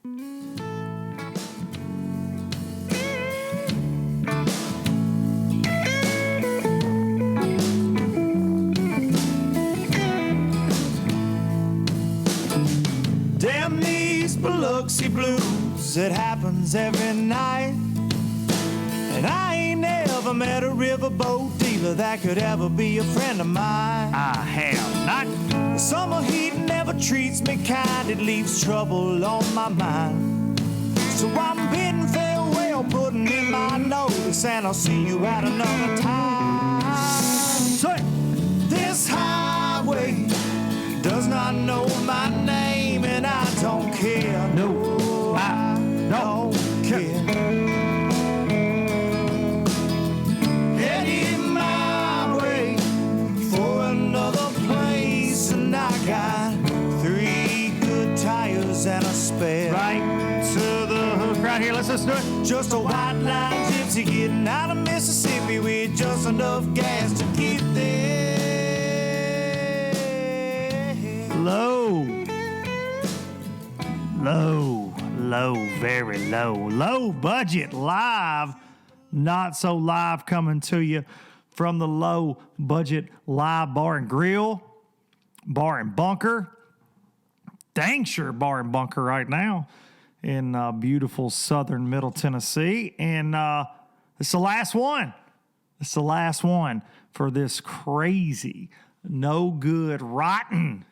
Damn these Biloxi blues, it happens every night. And I ain't never met a riverboat dealer that could ever be a friend of mine. I have not. The summer heat never treats me kind, it leaves trouble on my mind. So I'm bidding farewell, putting in my notice, and I'll see you at another time. Say. This highway does not know my name, and I don't care. No, I don't care. Headed my way for another place, and I got 3 good tires and a spare. Right to the hook right here. Let's just do it. Just a white line gypsy getting out of Mississippi with just enough gas to get there. Low, very low. Low budget live, not so live, coming to you from the Low Budget Live Bar and Grill, Bar and Bunker. Dang sure Bar and Bunker right now in beautiful southern Middle Tennessee. And it's the last one. It's the last one for this crazy, no good, rotten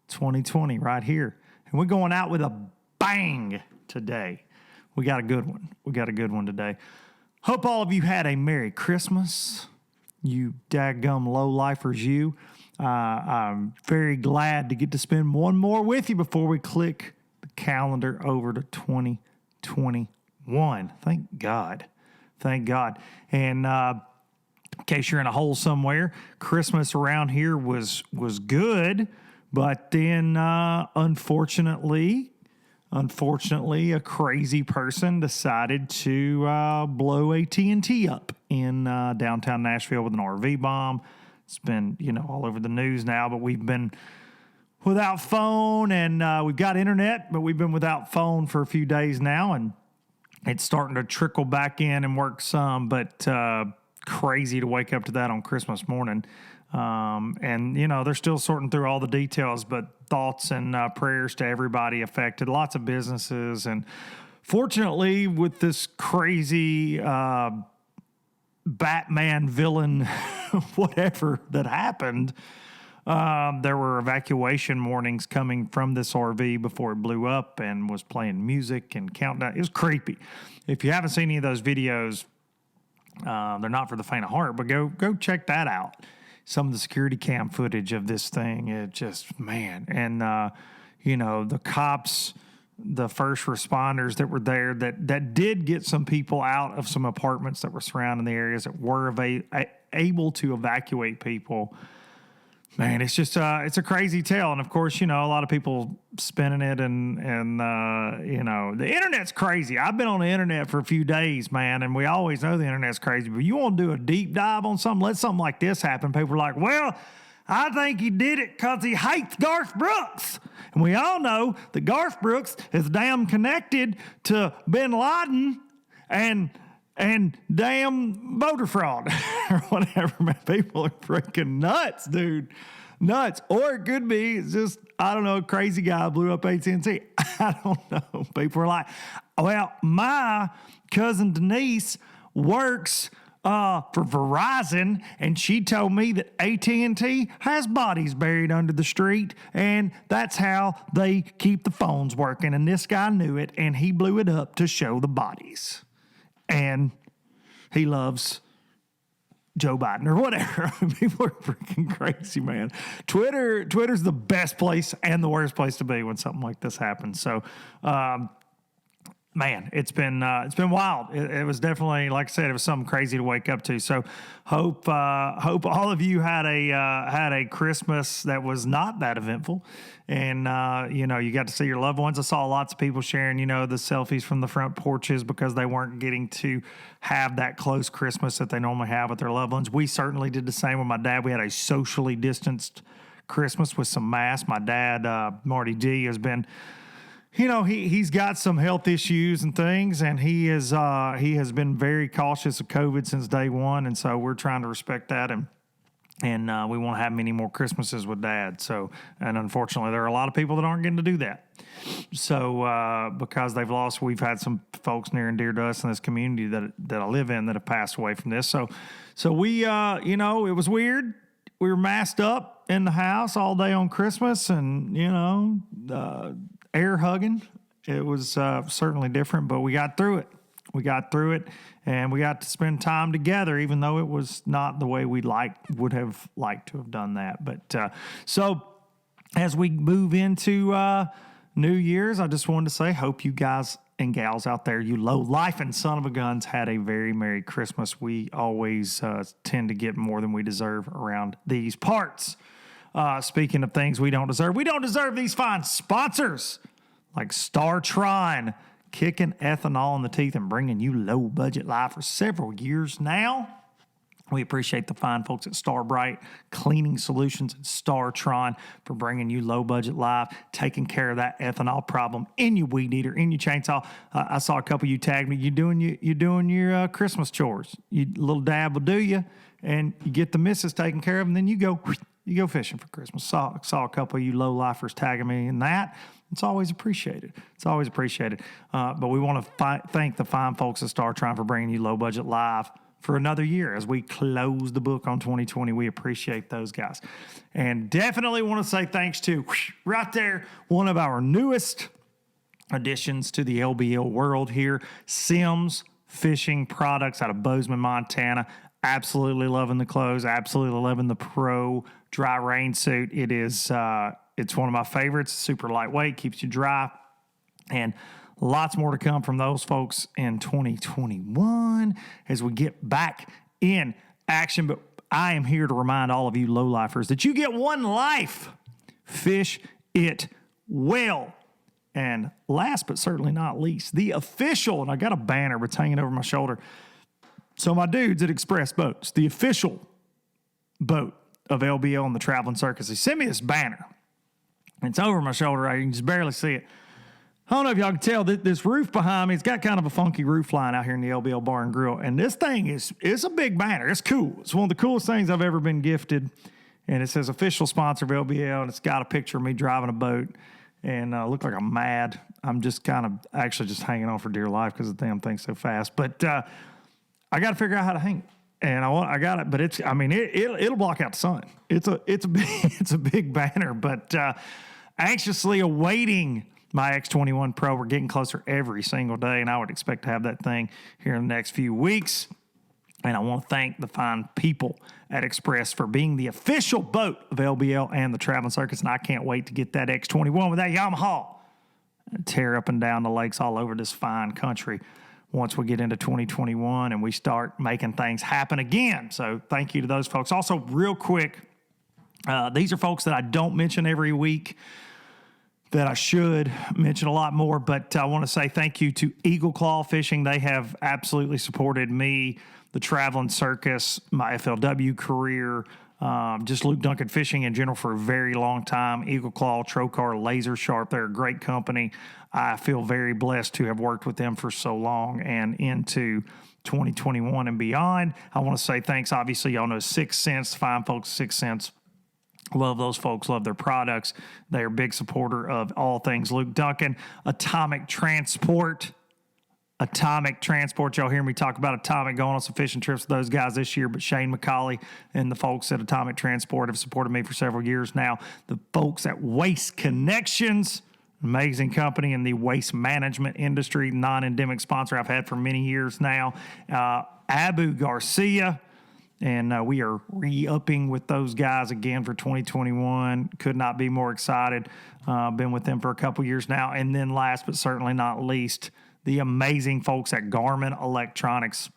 2020 right here. And we're going out with a bang today. We got a good one. We got a good one today. Hope all of you had a Merry Christmas. You daggum low-lifers, you. I'm very glad to get to spend one more with you before we click the calendar over to 2021. Thank God. Thank God. And in case you're in a hole somewhere, Christmas around here was good. But then, unfortunately, a crazy person decided to blow AT&T up in downtown Nashville with an RV bomb. It's been, all over the news now, but we've been without phone, and we've got internet, but we've been without phone for a few days now, and it's starting to trickle back in and work some, but crazy to wake up to that on Christmas morning. And they're still sorting through all the details, but thoughts and prayers to everybody affected, lots of businesses. And fortunately, with this crazy Batman villain, whatever that happened, there were evacuation warnings coming from this RV before it blew up and was playing music and countdown. It was creepy. If you haven't seen any of those videos, they're not for the faint of heart, but go check that out. Some of the security cam footage of this thing, it just, man. And, the cops, the first responders that were there that did get some people out of some apartments that were surrounding the areas that were able to evacuate people. Man, it's just, it's a crazy tale. And of course, a lot of people spinning it and the internet's crazy. I've been on the internet for a few days, man, and we always know the internet's crazy, but you want to do a deep dive on something, let something like this happen. People are like, well, I think he did it because he hates Garth Brooks. And we all know that Garth Brooks is damn connected to Bin Laden and damn voter fraud or whatever, man. People are freaking nuts, dude. Nuts. Or it could be it's just, I don't know, a crazy guy blew up AT&T. I don't know. People are like, well, my cousin Denise works for Verizon, and she told me that AT&T has bodies buried under the street, and that's how they keep the phones working. And this guy knew it, and he blew it up to show the bodies. And he loves Joe Biden or whatever. People are freaking crazy, man. Twitter's the best place and the worst place to be when something like this happens. So, man, it's been wild. It was definitely, like I said, it was something crazy to wake up to. So hope all of you had a Christmas that was not that eventful, and you got to see your loved ones. I saw lots of people sharing the selfies from the front porches because they weren't getting to have that close Christmas that they normally have with their loved ones. We certainly did the same with my dad. We had a socially distanced Christmas with some masks. My dad, Marty D, has been he's got some health issues and things, and he has been very cautious of COVID since day one, and so we're trying to respect that, and we won't have many more Christmases with Dad. So, and unfortunately, there are a lot of people that aren't getting to do that. So, because we've had some folks near and dear to us in this community that I live in that have passed away from this. So we, it was weird. We were masked up in the house all day on Christmas, and air hugging. It was certainly different, but we got through it. And we got to spend time together, even though it was not the way we would have liked to have done that. But so as we move into New Year's, I just wanted to say, hope you guys and gals out there, you low life and son of a guns, had a very Merry Christmas. We always tend to get more than we deserve around these parts. Speaking of things we don't deserve these fine sponsors like StarTron, kicking ethanol in the teeth and bringing you low budget life for several years now. We appreciate the fine folks at Starbright Cleaning Solutions and StarTron for bringing you low budget life, taking care of that ethanol problem in your weed eater, in your chainsaw. I saw a couple of you tagged me. You're doing your Christmas chores. A little dab will do you, and you get the missus taken care of, and then you go fishing for Christmas. Saw a couple of you low lifers tagging me in that. It's always appreciated. But we want to thank the fine folks at StarTron for bringing you low budget live for another year as we close the book on 2020. We appreciate those guys. And definitely want to say thanks to, right there, one of our newest additions to the LBL world here, Sims Fishing Products out of Bozeman, Montana. Absolutely loving the clothes. Absolutely loving the Pro dry rain suit. It is... It's one of my favorites. Super lightweight, keeps you dry, and lots more to come from those folks in 2021 as we get back in action. But I am here to remind all of you low-lifers that you get one life. Fish it well. And last but certainly not least, the official, and I got a banner that's hanging over my shoulder. So my dudes at Express Boats, the official boat of LBL and the Traveling Circus, they sent me this banner. It's over my shoulder. I can just barely see it. I don't know if y'all can tell that this roof behind me, it's got kind of a funky roof line out here in the LBL Bar and Grill. And this thing it's a big banner. It's cool. It's one of the coolest things I've ever been gifted. And it says official sponsor of LBL. And it's got a picture of me driving a boat. And look like I'm mad. I'm just kind of actually just hanging on for dear life because the damn thing's so fast. But I got to figure out how to hang it. And I got it, but it'll block out the sun. It's a big banner, but anxiously awaiting my X21 Pro. We're getting closer every single day, and I would expect to have that thing here in the next few weeks. And I want to thank the fine people at Express for being the official boat of LBL and the Traveling Circus, and I can't wait to get that X21 with that Yamaha and tear up and down the lakes all over this fine country once we get into 2021 and we start making things happen again. So thank you to those folks. Also, real quick, these are folks that I don't mention every week that I should mention a lot more, but I want to say thank you to Eagle Claw Fishing. They have absolutely supported me, the Traveling Circus, my FLW career, just Luke Duncan Fishing in general for a very long time. Eagle Claw, Trocar, Laser Sharp, they're a great company. I feel very blessed to have worked with them for so long and into 2021 and beyond. I want to say thanks. Obviously, y'all know 6 Cents, fine folks, 6 Cents. Love those folks, love their products. They're a big supporter of all things Luke Duncan. Atomic Transport. Y'all hear me talk about Atomic, going on some fishing trips with those guys this year, but Shane McCauley and the folks at Atomic Transport have supported me for several years now. The folks at Waste Connections, amazing company in the waste management industry, non-endemic sponsor I've had for many years now. Abu Garcia. And we are re-upping with those guys again for 2021. Could not be more excited. Been with them for a couple years now. And then last but certainly not least, the amazing folks at Garmin Electronics,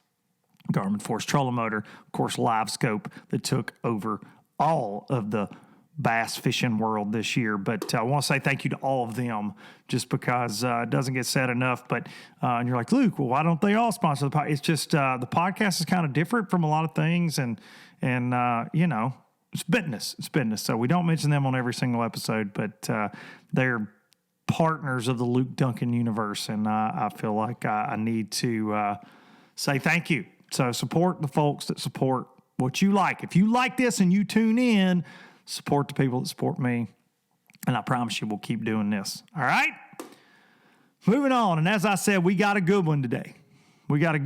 Garmin Force Trolling Motor, of course, Live Scope, that took over all of the bass fishing world this year. But I want to say thank you to all of them just because it doesn't get said enough. But and you're like, Luke, well, why don't they all sponsor the podcast? It's just the podcast is kind of different from a lot of things. And it's business. So we don't mention them on every single episode, but they're partners of the Luke Duncan universe, and I feel like I need to say thank you. So support the folks that support what you like. If you like this and you tune in, support the people that support me, and I promise you we'll keep doing this. All right? Moving on, and as I said, we got a good one today. And we're going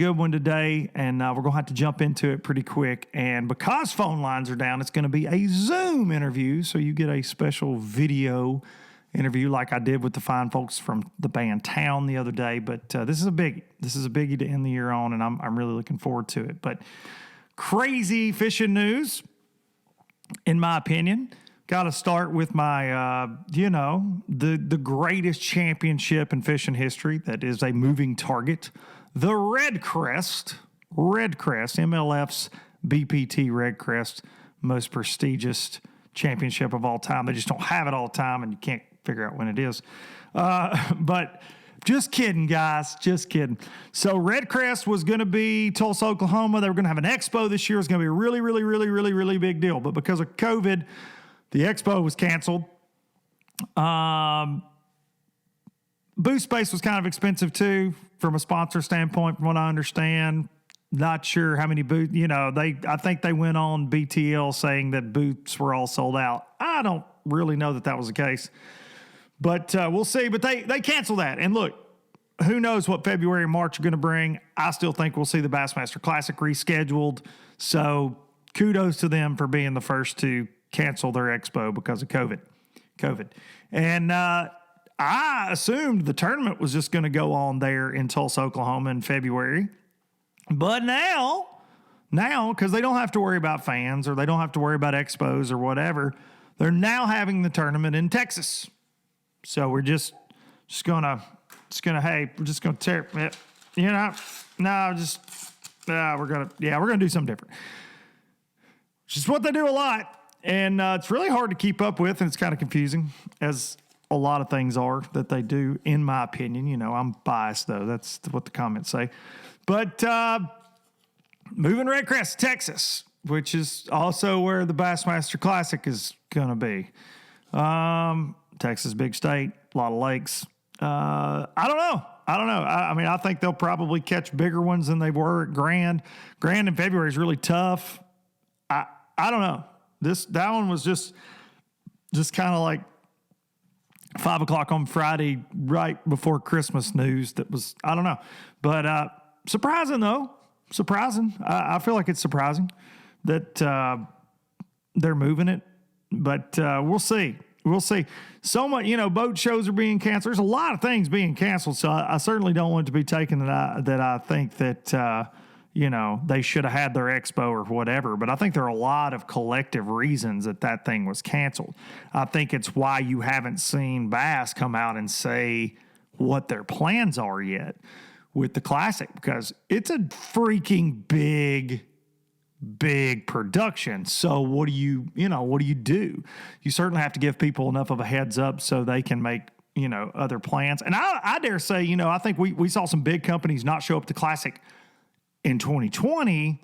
to have to jump into it pretty quick. And because phone lines are down, it's going to be a Zoom interview, so you get a special video interview like I did with the fine folks from the band Town the other day. But this is a biggie. This is a biggie to end the year on, and I'm really looking forward to it. But crazy fishing news, in my opinion. Got to start with my, the greatest championship in fishing history that is a moving target. The Redcrest, MLF's BPT Redcrest, most prestigious championship of all time. They just don't have it all the time, and you can't figure out when it is. But just kidding, guys, just kidding. So Redcrest was going to be Tulsa, Oklahoma. They were going to have an expo this year. It was going to be a really, really, really, really, really big deal. But because of COVID, the expo was canceled. Booth space was kind of expensive too, from a sponsor standpoint, from what I understand. Not sure how many booths, I think they went on BTL saying that booths were all sold out. I don't really know that was the case, but we'll see. But they canceled that. And look, who knows what February and March are going to bring. I still think we'll see the Bassmaster Classic rescheduled. So kudos to them for being the first to cancel their expo because of COVID. And I assumed the tournament was just going to go on there in Tulsa, Oklahoma in February. But now, because they don't have to worry about fans or they don't have to worry about expos or whatever, they're now having the tournament in Texas. So we're just gonna tear it. We're gonna do something different. Which is what they do a lot. And it's really hard to keep up with, and it's kind of confusing, as a lot of things are that they do, in my opinion. I'm biased, though. That's what the comments say. But moving Redcrest, Texas, which is also where the Bassmaster Classic is going to be. Texas, big state, a lot of lakes. I don't know. I think they'll probably catch bigger ones than they were at Grand. Grand in February is really tough. I don't know. That one was just kind of like 5 o'clock on Friday, right before Christmas news. That was, I don't know. But surprising, though. I feel like it's surprising that they're moving it. But we'll see. So much, boat shows are being canceled. There's a lot of things being canceled. So I certainly don't want it to be taken that I think that, they should have had their expo or whatever. But I think there are a lot of collective reasons that thing was canceled. I think it's why you haven't seen Bass come out and say what their plans are yet with the Classic, because it's a freaking big production. So what do you do? You certainly have to give people enough of a heads up so they can make, other plans. And I dare say, I think we saw some big companies not show up to Classic in 2020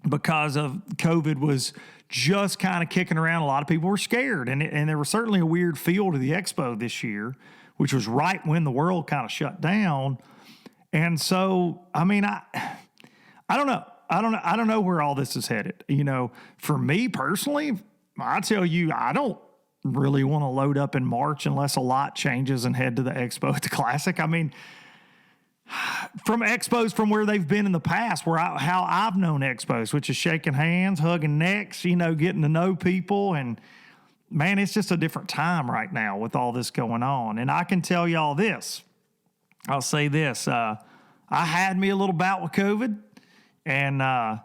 because of COVID was just kind of kicking around. A lot of people were scared, and there was certainly a weird feel to the expo this year, which was right when the world kind of shut down. And so, I don't know. I don't know where all this is headed. For me personally, I tell you, I don't really want to load up in March unless a lot changes and head to the expo at the Classic. From expos from where they've been in the past, how I've known expos, which is shaking hands, hugging necks, getting to know people. And man, it's just a different time right now with all this going on. And I can tell y'all this. I'll say this. I had me a little bout with COVID, and I'd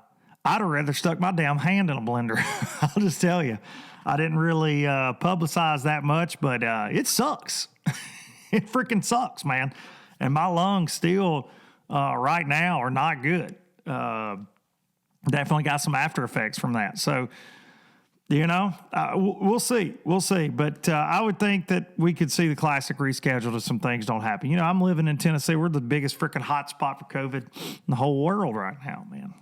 have rather stuck my damn hand in a blender. I'll just tell you. I didn't really publicize that much, but it sucks. It freaking sucks, man. And my lungs still, right now, are not good. Definitely got some after effects from that. So, we'll see. But I would think that we could see the Classic rescheduled if some things don't happen. I'm living in Tennessee. We're the biggest freaking hot spot for COVID in the whole world right now, man.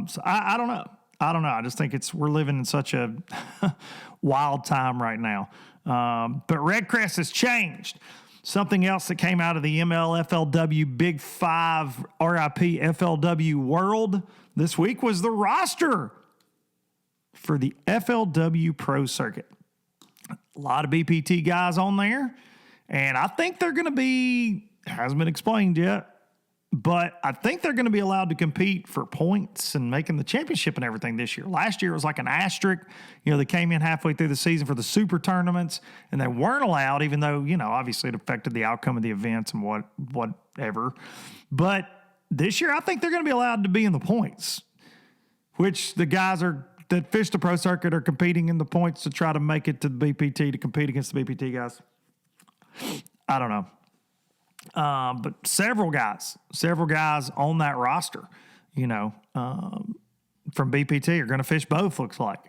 So I don't know. I just think we're living in such a wild time right now. But Redcrest has changed. Something else that came out of the MLFLW Big Five RIP FLW World this week was the roster for the FLW Pro Circuit. A lot of BPT guys on there, and I think they're going to be, hasn't been explained yet, but I think they're going to be allowed to compete for points and making the championship and everything this year. Last year it was like an asterisk. They came in halfway through the season for the super tournaments, and they weren't allowed, even though, obviously it affected the outcome of the events and whatever. But this year I think they're going to be allowed to be in the points, which the guys that fish the pro circuit are competing in the points to try to make it to the BPT to compete against the BPT guys. I don't know. But several guys on that roster, from BPT are going to fish both, looks like,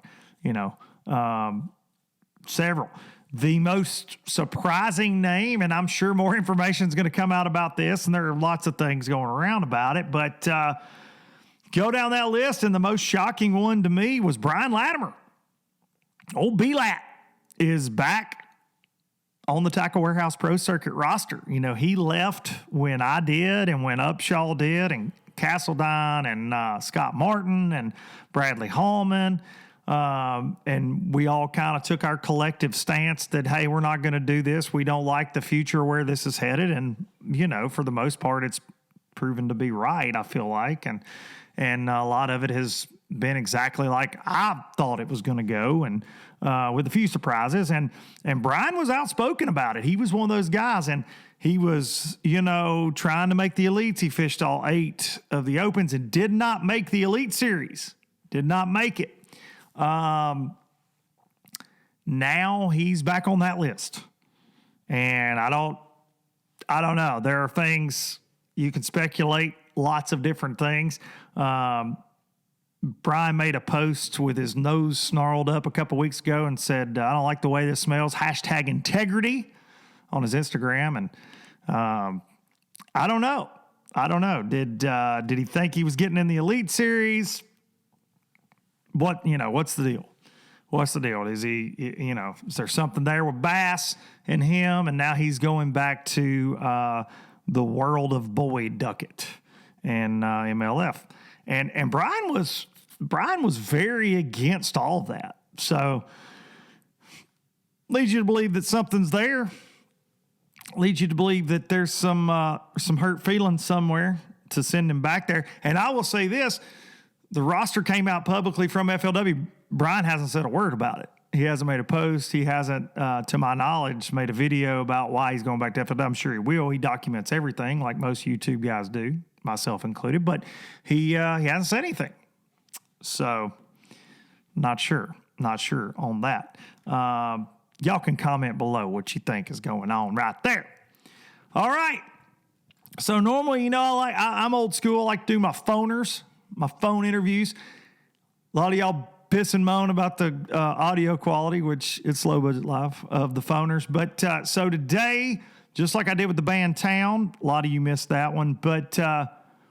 several. The most surprising name, and I'm sure more information is going to come out about this, and there are lots of things going around about it, but go down that list, and the most shocking one to me was Brian Latimer. Old B-Lat is back on the Tackle Warehouse Pro Circuit roster. He left when I did and when Upshaw did and Castledine and Scott Martin and Bradley Hallman. And we all kind of took our collective stance that, hey, we're not going to do this. We don't like the future where this is headed. And, for the most part, it's proven to be right, I feel like. And a lot of it has been exactly like I thought it was going to go, and with a few surprises. And Brian was outspoken about it. He was one of those guys, and he was, trying to make the elites. He fished all 8 of the opens and did not make the elite series. Did not make it. Now he's back on that list, and I don't know. There are things you can speculate, lots of different things. Brian made a post with his nose snarled up a couple weeks ago and said, I don't like the way this smells, #integrity on his Instagram. And I don't know. Did he think he was getting in the Elite Series? What's the deal? What's the deal? Is he, is there something there with Bass and him? And now he's going back to the world of Boyd Duckett and MLF. And Brian was very against all of that. So leads you to believe that something's there. Leads you to believe that there's some hurt feelings somewhere to send him back there. And I will say this, the roster came out publicly from FLW. Brian hasn't said a word about it. He hasn't made a post. He hasn't, to my knowledge, made a video about why he's going back to FLW. I'm sure he will. He documents everything like most YouTube guys do, myself included, but he hasn't said anything. So not sure on that. Y'all can comment below what you think is going on right there. All right. So normally, I'm old school. I like to do my phone interviews. A lot of y'all piss and moan about the audio quality, which it's low budget live of the phoners. But so today, just like I did with the band Town, a lot of you missed that one, but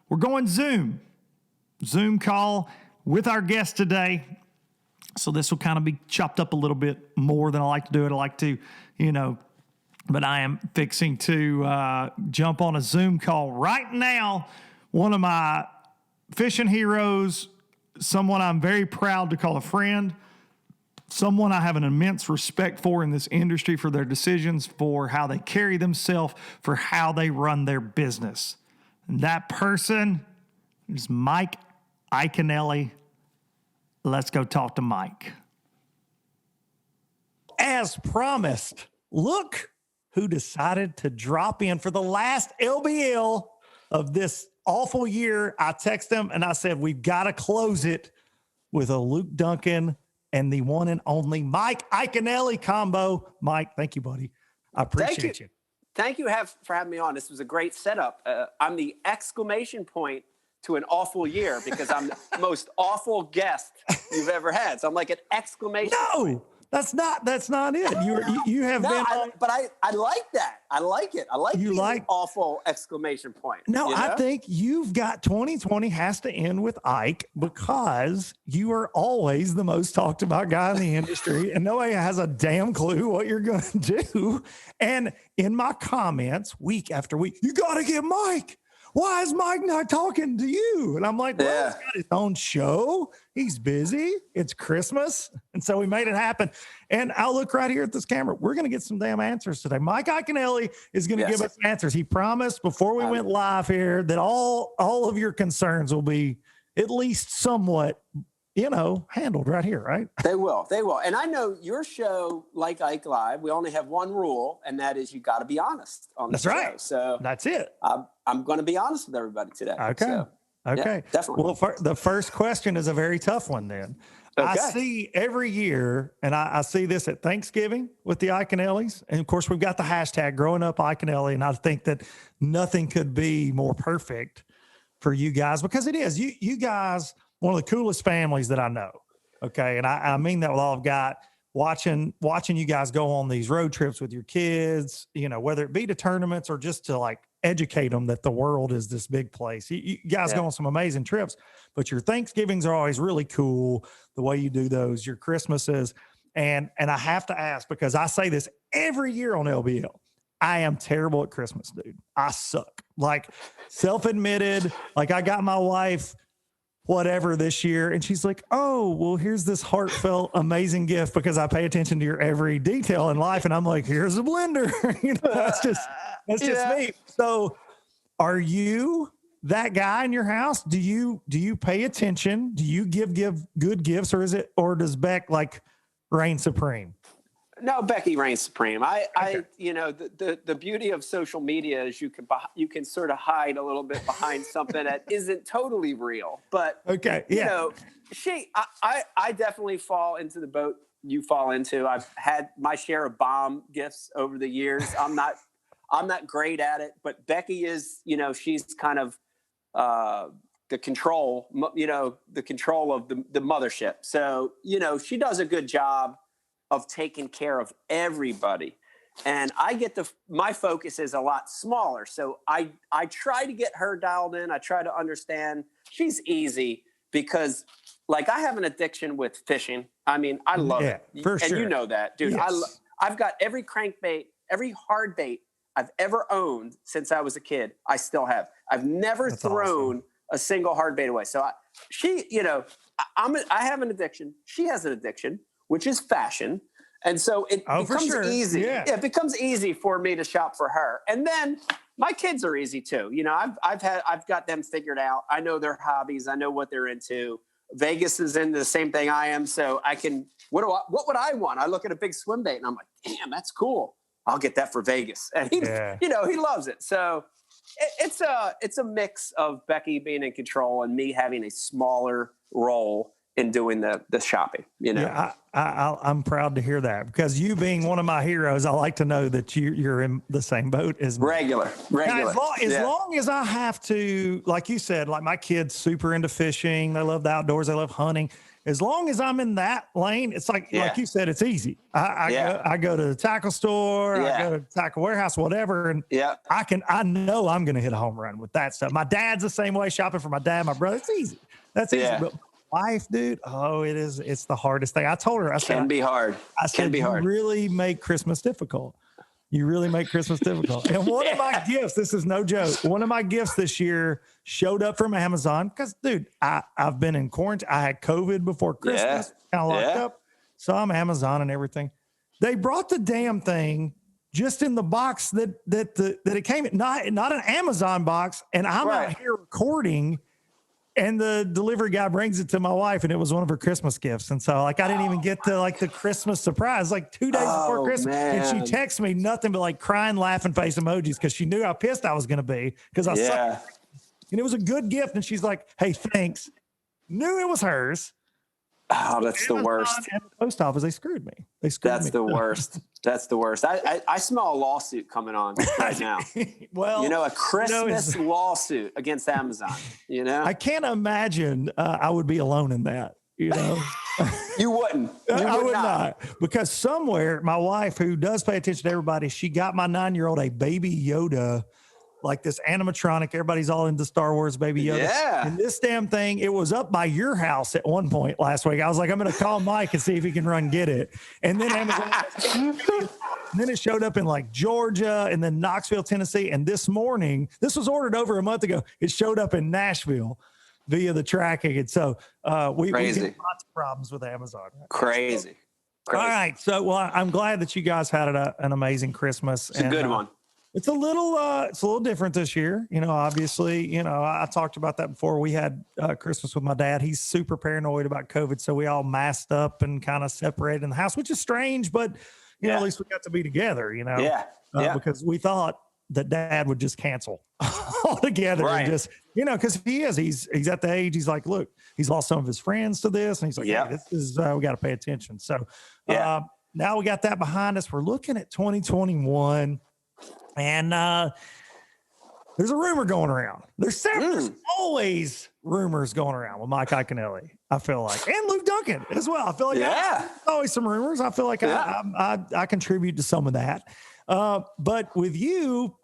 we're going Zoom call with our guest today. So this will kind of be chopped up a little bit more than I like to do it. I like to, but I am fixing to jump on a Zoom call right now. One of my fishing heroes, someone I'm very proud to call a friend, someone I have an immense respect for in this industry, for their decisions, for how they carry themselves, for how they run their business. And that person is Mike Iaconelli. Let's go talk to Mike. As promised, look who decided to drop in for the last LBL of this awful year. I texted him and I said, we've got to close it with a Luke Duncan and the one and only Mike Iaconelli combo. Mike, thank you, buddy. I appreciate you. Thank you for having me on. This was a great setup. I'm the exclamation point to an awful year because I'm the most awful guest you've ever had. So I'm like an exclamation point. That's not it. You have been on. But I like that. I like it. I like You the like- awful exclamation point. No, you know? I think you've got 2020 has to end with Ike because you are always the most talked about guy in the industry and nobody has a damn clue what you're going to do. And in my comments week after week, you got to get Mike. Why is Mike not talking to you? And I'm like, well, he's got his own show. He's busy. It's Christmas. And so we made it happen. And I'll look right here at this camera. We're going to get some damn answers today. Mike Iaconelli is going to give us answers. He promised before we went live here that all of your concerns will be at least somewhat, handled right here, right? They will. And I know your show, like Ike Live, we only have one rule, and that is you got to be honest on the show. That's right. So that's it. I'm going to be honest with everybody today. Okay. So, okay. Yeah, definitely. Well, the first question is a very tough one then. Okay. I see every year, and I see this at Thanksgiving with the Iaconellis. And of course, we've got the hashtag growing up Iaconelli. And I think that nothing could be more perfect for you guys because it is. You guys, one of the coolest families that I know. Okay. And I mean that with all I've got. Watching you guys go on these road trips with your kids, whether it be to tournaments or just to like educate them that the world is this big place. You guys go on some amazing trips, but your Thanksgivings are always really cool. The way you do those, your Christmases. And I have to ask, because I say this every year on LBL, I am terrible at Christmas, dude. I suck. Like self-admitted, like I got my wife whatever this year. And she's like, oh, well, here's this heartfelt, amazing gift because I pay attention to your every detail in life. And I'm like, here's a blender. That's just me. So are you that guy in your house? Do you pay attention? Do you give good gifts or does Beck like reign supreme? No, Becky reigns supreme. The beauty of social media is you can sort of hide a little bit behind something that isn't totally real. But I definitely fall into the boat you fall into. I've had my share of bomb gifts over the years. I'm not great at it, but Becky is. She's kind of the control. The control of the mothership. So she does a good job of taking care of everybody. And I get my focus is a lot smaller. So I try to get her dialed in. I try to understand. She's easy because like I have an addiction with fishing. I mean, I love it. For sure. And you know that, dude. Yes. I've got every crankbait, every hard bait I've ever owned since I was a kid. I still have. I've never thrown a single hard bait away. So I have an addiction. She has an addiction, which is fashion. And so it becomes easy. Yeah. It becomes easy for me to shop for her. And then my kids are easy too. I've got them figured out. I know their hobbies. I know what they're into. Vegas is into the same thing I am. So I can, what would I want? I look at a big swim bait and I'm like, damn, that's cool. I'll get that for Vegas. And he loves it. So it's a mix of Becky being in control and me having a smaller role in doing the shopping, Yeah, I'm proud to hear that because you being one of my heroes, I like to know that you're in the same boat as me. Regular. Now, as long as I have to, like you said, like my kids super into fishing. They love the outdoors. They love hunting. As long as I'm in that lane, it's like you said, it's easy. I go to the tackle store, I go to the tackle warehouse, whatever. And I know I'm going to hit a home run with that stuff. My dad's the same way, shopping for my dad, my brother. It's easy. That's easy. But life, dude. Oh, it is. It's the hardest thing. I told her, can be hard. I said, you really make Christmas difficult. You really make Christmas difficult. And one of my gifts, this is no joke. One of my gifts this year showed up from Amazon because, dude, I've been in quarantine. I had COVID before Christmas, kind of locked up. So I'm Amazon and everything. They brought the damn thing just in the box that it came in, not an Amazon box. And I'm out here recording. And the delivery guy brings it to my wife, and it was one of her Christmas gifts. And so, like, I didn't even get to like the Christmas surprise, like 2 days before Christmas. Man. And she texts me nothing but like crying, laughing face emojis because she knew how pissed I was going to be because I sucked. And it was a good gift. And she's like, "Hey, thanks." Knew it was hers. Oh, that's the worst. And the post office, they screwed me. That's the worst. That's the worst. I smell a lawsuit coming on right now. Well, a Christmas lawsuit against Amazon. I can't imagine I would be alone in that. You wouldn't. I would not. Because somewhere, my wife, who does pay attention to everybody, she got my 9-year-old a baby Yoda, like this animatronic. Everybody's all into Star Wars baby Yoda. Yeah. And this damn thing, it was up by your house at one point last week. I was like, I'm going to call Mike and see if he can run get it. And then Amazon, and then it showed up in like Georgia and then Knoxville, Tennessee. And this morning, this was ordered over a month ago. It showed up in Nashville via the tracking. And so we get lots of problems with Amazon. Crazy. All right. So, well, I'm glad that you guys had an amazing Christmas. It's a good one. It's a little different this year. You know, obviously, you know, I talked about that before. We had Christmas with my dad. He's super paranoid about COVID. So we all masked up and kind of separated in the house, which is strange, but you know, at least we got to be together, you know, because we thought that dad would just cancel altogether and just, you know, cause he's at the age, he's like, look, he's lost some of his friends to this. And he's like, hey, this is, we got to pay attention. So now we got that behind us. We're looking at 2021. And there's a rumor going around. There's always rumors going around with Mike Iaconelli, I feel like, and Luke Duncan as well. I feel like there's always some rumors. I feel like I contribute to some of that. But with you,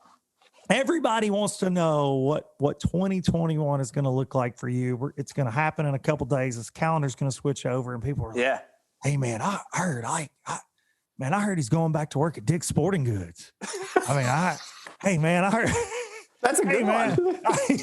everybody wants to know what 2021 is going to look like for you. It's going to happen in a couple of days. This calendar's going to switch over, and people are like, hey, man, I heard he's going back to work at Dick's Sporting Goods. I heard. That's a good one. I heard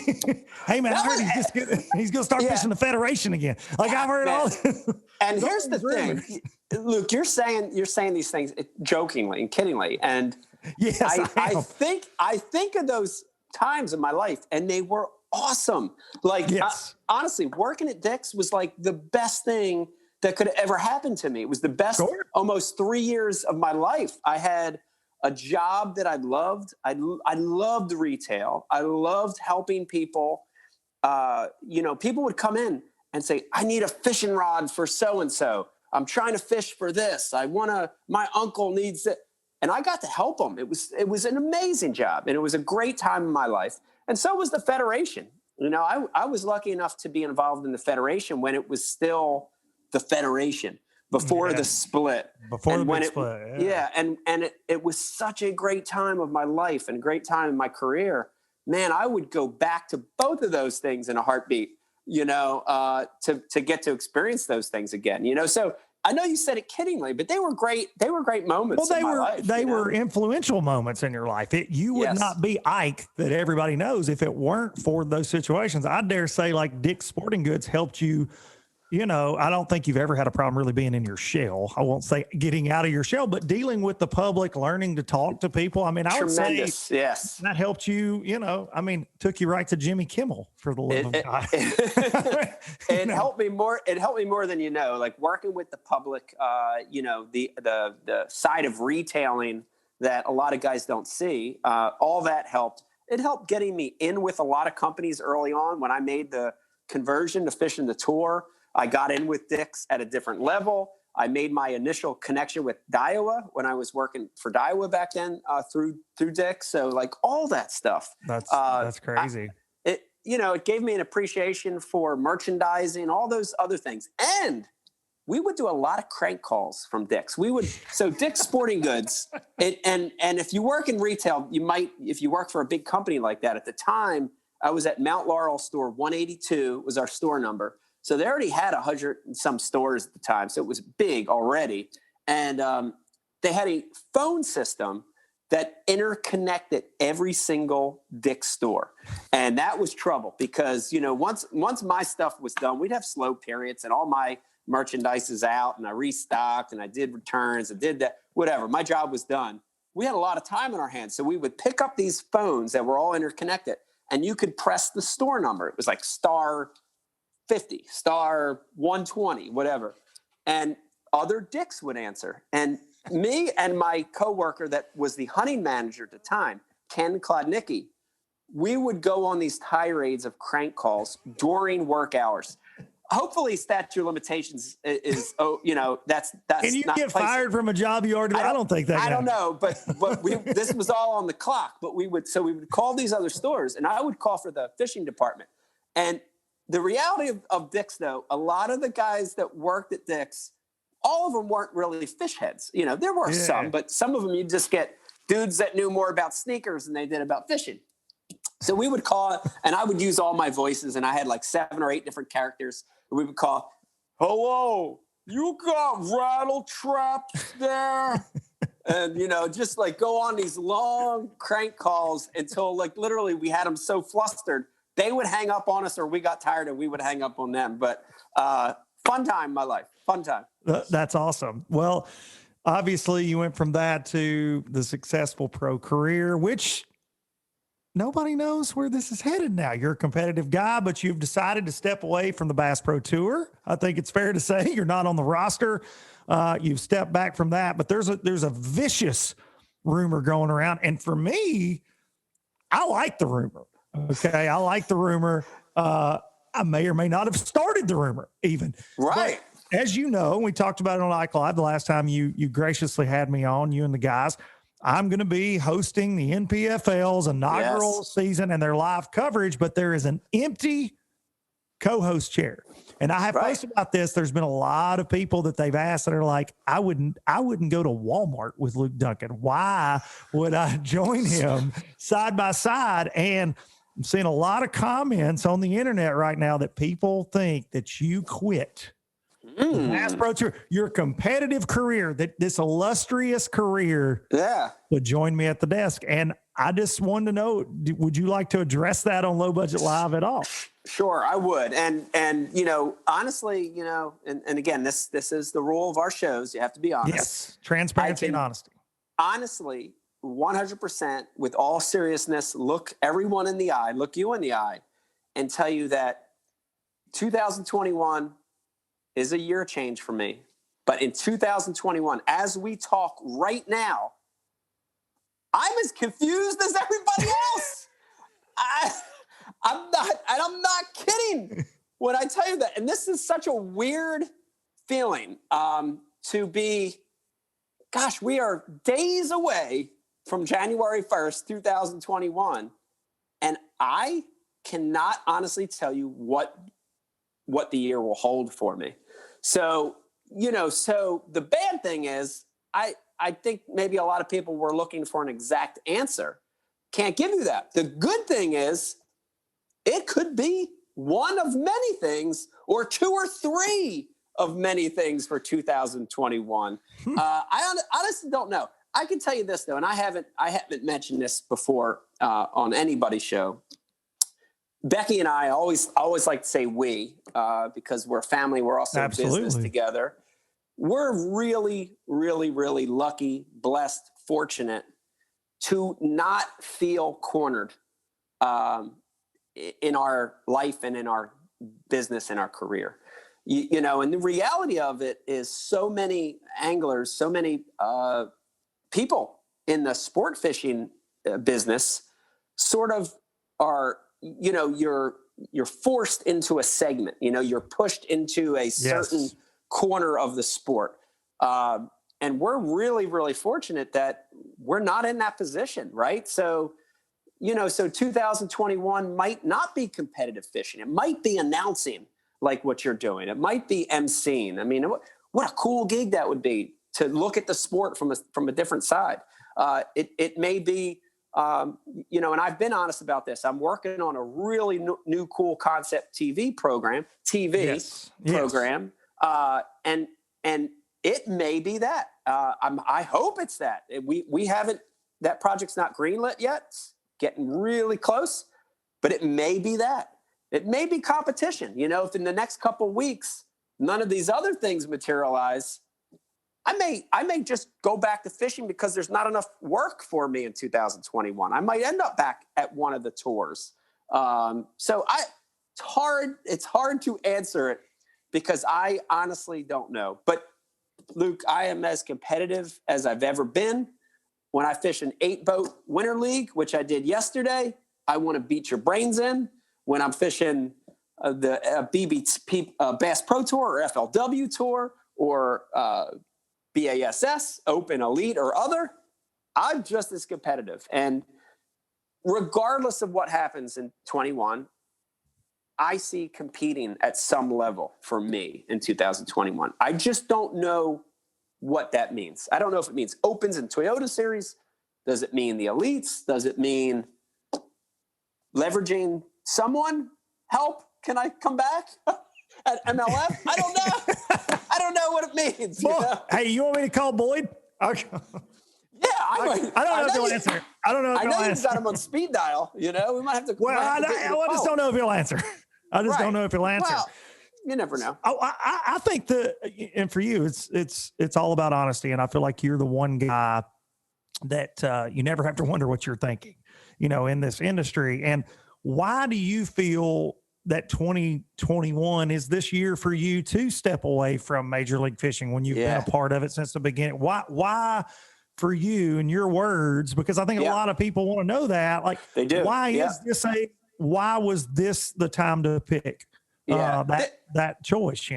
he's going to start fishing the Federation again. Like I've heard all this. And here's the thing, Luke, you're saying these things jokingly and kiddingly. And I think of those times in my life, and they were awesome. Like honestly, working at Dick's was like the best thing that could ever happen to me. It was the best almost 3 years of my life. I had a job that I loved. I loved retail. I loved helping people. People would come in and say, I need a fishing rod for so-and-so. I'm trying to fish for this. My uncle needs it. And I got to help them. It was an amazing job. And it was a great time in my life. And so was the Federation. You know, I was lucky enough to be involved in the Federation when it was still the Federation before the split. And it was such a great time of my life and great time in my career. Man, I would go back to both of those things in a heartbeat, you know, to get to experience those things again, you know? So I know you said it kiddingly, but they were great. They were great moments. Well, they were influential moments in your life. You would not be Ike that everybody knows if it weren't for those situations. I dare say like Dick's Sporting Goods helped you. You know, I don't think you've ever had a problem really being in your shell. I won't say getting out of your shell, but dealing with the public, learning to talk to people. I mean, I would say that helped you, you know, I mean, took you right to Jimmy Kimmel for the love of God. It helped me more. It helped me more than you know, like working with the public, the side of retailing that a lot of guys don't see. All that helped. It helped getting me in with a lot of companies early on when I made the conversion to fishing the tour. I got in with Dick's at a different level. I made my initial connection with Daiwa when I was working for Daiwa back then through Dick's. So like all that stuff. That's crazy. It gave me an appreciation for merchandising, all those other things. And we would do a lot of crank calls from Dick's. So Dick's Sporting Goods, and if you work in retail, if you work for a big company like that, at the time, I was at Mount Laurel store 182 was our store number. So they already had 100 and some stores at the time. So it was big already. And they had a phone system that interconnected every single Dick's store. And that was trouble because, you know, once my stuff was done, we'd have slow periods and all my merchandise is out and I restocked and I did returns and did that, whatever. My job was done. We had a lot of time on our hands. So we would pick up these phones that were all interconnected and you could press the store number. It was like star 50, star 120, whatever. And other Dicks would answer. And me and my coworker that was the hunting manager at the time, Ken Klodnicki, we would go on these tirades of crank calls during work hours. Hopefully statute of limitations is that's Can you not get fired from a job you already I don't think that. I don't know, but this was all on the clock. But we would call these other stores and I would call for the fishing department. And the reality of Dick's, though, a lot of the guys that worked at Dick's, all of them weren't really fish heads. You know, there were some, but some of them you just get dudes that knew more about sneakers than they did about fishing. So we would call, and I would use all my voices, and I had like 7 or 8 different characters. And we would call, "Hello, you got rattle traps there?" And, you know, just like go on these long crank calls until like literally we had them so flustered, they would hang up on us, or we got tired and we would hang up on them. But fun time in my life. Fun time. That's awesome. Well, obviously you went from that to the successful pro career, which nobody knows where this is headed now. You're a competitive guy, but you've decided to step away from the Bass Pro Tour. I think it's fair to say you're not on the roster. You've stepped back from that, but there's a vicious rumor going around. And for me, I like the rumor. Okay. I like the rumor. I may or may not have started the rumor even. Right. But as you know, we talked about it on Ike Live the last time you graciously had me on, you and the guys. I'm going to be hosting the NPFL's inaugural season and their live coverage, but there is an empty co-host chair. And I have posted about this. There's been a lot of people that they've asked that are like, I wouldn't go to Walmart with Luke Duncan. Why would I join him side by side? And I'm seeing a lot of comments on the internet right now that people think that you quit the Bass Pro Tour, your competitive career, that this illustrious career, would join me at the desk. And I just wanted to know, would you like to address that on Low Budget Live at all? Sure, I would. And you know, honestly, you know, and again, this is the rule of our shows. You have to be honest. Yes, transparency and honesty. Honestly, 100%, with all seriousness, look everyone in the eye, look you in the eye, and tell you that 2021 is a year change for me. But in 2021, as we talk right now, I'm as confused as everybody else. I'm not kidding when I tell you that. And this is such a weird feeling to be, gosh, we are days away from January 1st, 2021. And I cannot honestly tell you what the year will hold for me. So, you know, so the bad thing is I think maybe a lot of people were looking for an exact answer. Can't give you that. The good thing is it could be one of many things, or 2 or 3 of many things for 2021. I honestly don't know. I can tell you this though, and I haven't mentioned this before on anybody's show. Becky and I always like to say we, because we're family. We're also in business together. We're really, really, really lucky, blessed, fortunate to not feel cornered in our life and in our business and our career. You know, and the reality of it is so many anglers, so many people in the sport fishing business sort of are, you know, you're forced into a segment, you know, you're pushed into a certain corner of the sport. And we're really, really fortunate that we're not in that position, right? So, you know, so 2021 might not be competitive fishing. It might be announcing like what you're doing. It might be emceeing. I mean, what a cool gig that would be to look at the sport from a different side. It may be, you know, and I've been honest about this. I'm working on a really new cool concept TV program, and it may be that. I hope it's that. We haven't. That project's not greenlit yet. It's getting really close, but it may be that. It may be competition. You know, if in the next couple of weeks none of these other things materialize, I may just go back to fishing because there's not enough work for me in 2021. I might end up back at one of the tours. So it's hard to answer it because I honestly don't know. But Luke, I am as competitive as I've ever been. When I fish an 8-boat winter league, which I did yesterday, I want to beat your brains in. When I'm fishing the Bass Pro Tour or FLW Tour or BASS, Open, Elite, or other, I'm just as competitive. And regardless of what happens in 21, I see competing at some level for me in 2021. I just don't know what that means. I don't know if it means Opens and Toyota Series. Does it mean the elites? Does it mean leveraging someone? Help? Can I come back at MLF? I don't know. I don't know what it means. Well, hey, you want me to call Boyd? Okay. Yeah, I don't know if he'll answer. I don't know if I he'll know you've answer. got him on speed dial. We might have to. Well, I just don't know if he'll answer. I just don't know if he'll answer. Well, you never know. I think and for you, it's all about honesty, and I feel like you're the one guy that you never have to wonder what you're thinking, in this industry. And why do you feel that 2021 is this year for you to step away from Major League Fishing when you've been a part of it since the beginning? Why for you, in your words? Because I think a lot of people want to know that. Like, they do. Why was this the time to pick that choice?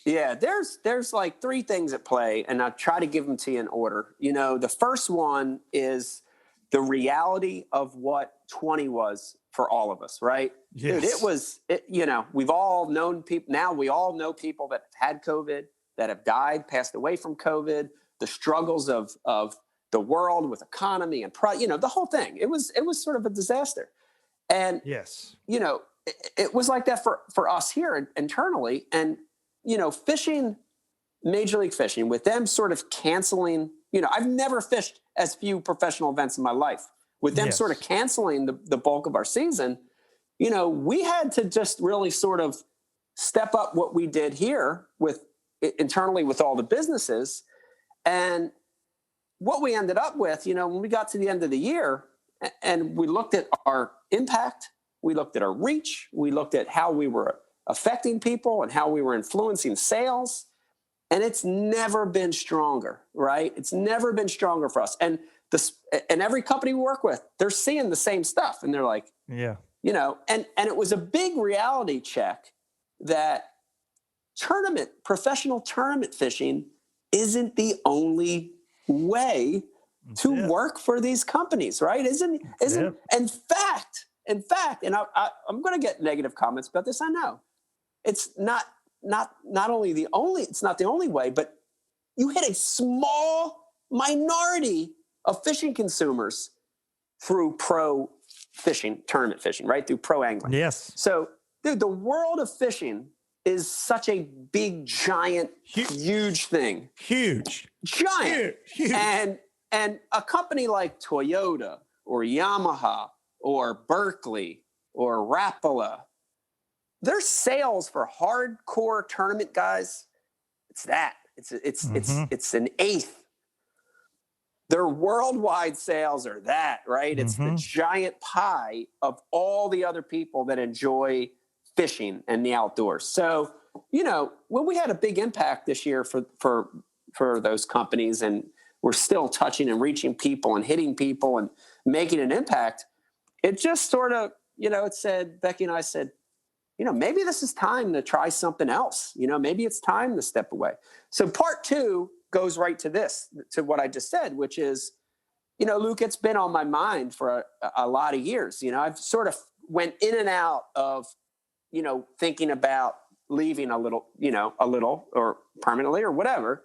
Yeah, there's like three things at play, and I'll try to give them to you in order. The first one is the reality of what 20 was for all of us, right? Yes. Dude, we've all known people. Now we all know people that have had COVID, that have died, passed away from COVID, the struggles of the world with economy and the whole thing. It was sort of a disaster. And, it was like that for us here internally. And, fishing, Major League Fishing, with them sort of canceling, I've never fished as few professional events in my life. With them sort of canceling the bulk of our season, we had to just really sort of step up what we did here internally with all the businesses. And what we ended up with, when we got to the end of the year and we looked at our impact, we looked at our reach, we looked at how we were affecting people and how we were influencing sales. And it's never been stronger, right? It's never been stronger for us. And every company we work with, they're seeing the same stuff. And they're like, and it was a big reality check that professional tournament fishing isn't the only way to work for these companies, right? Isn't in fact, and I'm going to get negative comments about this. I know it's not the only way, but you hit a small minority of fishing consumers through pro fishing, tournament fishing, right? Through pro angling. Yes. So, dude, the world of fishing is such a big, giant, huge thing. Huge. Giant. Huge. And a company like Toyota or Yamaha or Berkeley or Rapala, their sales for hardcore tournament guys, it's an eighth. Their worldwide sales are that, right? It's the giant pie of all the other people that enjoy fishing and the outdoors. So, when we had a big impact this year for those companies, and we're still touching and reaching people and hitting people and making an impact, it just sort of, it said, Becky and I said, maybe this is time to try something else. Maybe it's time to step away. So part two goes right to what I just said, which is, Luke, it's been on my mind for a lot of years. I've sort of went in and out of, thinking about leaving a little or permanently or whatever,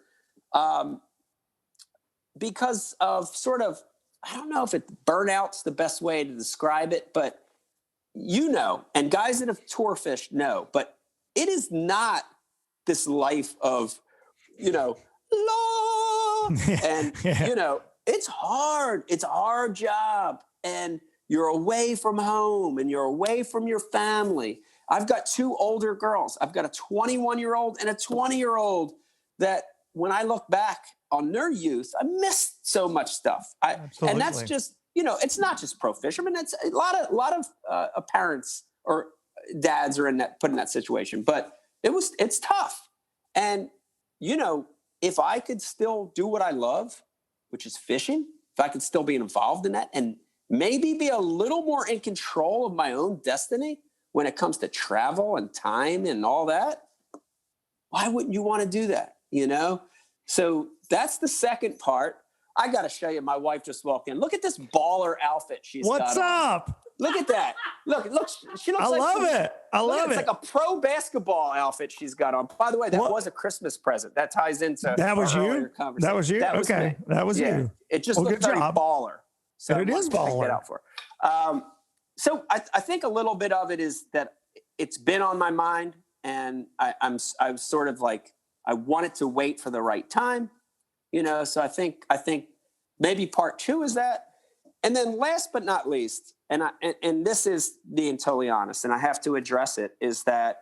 because of sort of, I don't know if burnout's the best way to describe it, but and guys that have tour fished know, but it is not this life of, law and, it's hard. It's a hard job, and you're away from home and you're away from your family. I've got two older girls. I've got a 21-year-old and a 20-year-old that when I look back on their youth, I missed so much stuff. And that's just, it's not just pro fishermen. It's a lot of parents or dads are put in that situation, but it's tough. And, if I could still do what I love, which is fishing, if I could still be involved in that and maybe be a little more in control of my own destiny when it comes to travel and time and all that, why wouldn't you want to do that? So that's the second part. I got to show you. My wife just walked in. Look at this baller outfit she's got. What's up? Look at that. Look. She looks I like love it. I love it. It's like a pro basketball outfit she's got on. By the way, that was a Christmas present. That ties into that was our you. earlier conversation. That was you. That was okay, me. that was Yeah. you. It just Well, looked good very job. baller. So It is baller. check that out for her. So I think a little bit of it is that it's been on my mind, and I'm sort of like I wanted to wait for the right time, So I think maybe part 2 is that, and then last but not least, and this is being totally honest, and I have to address it, is that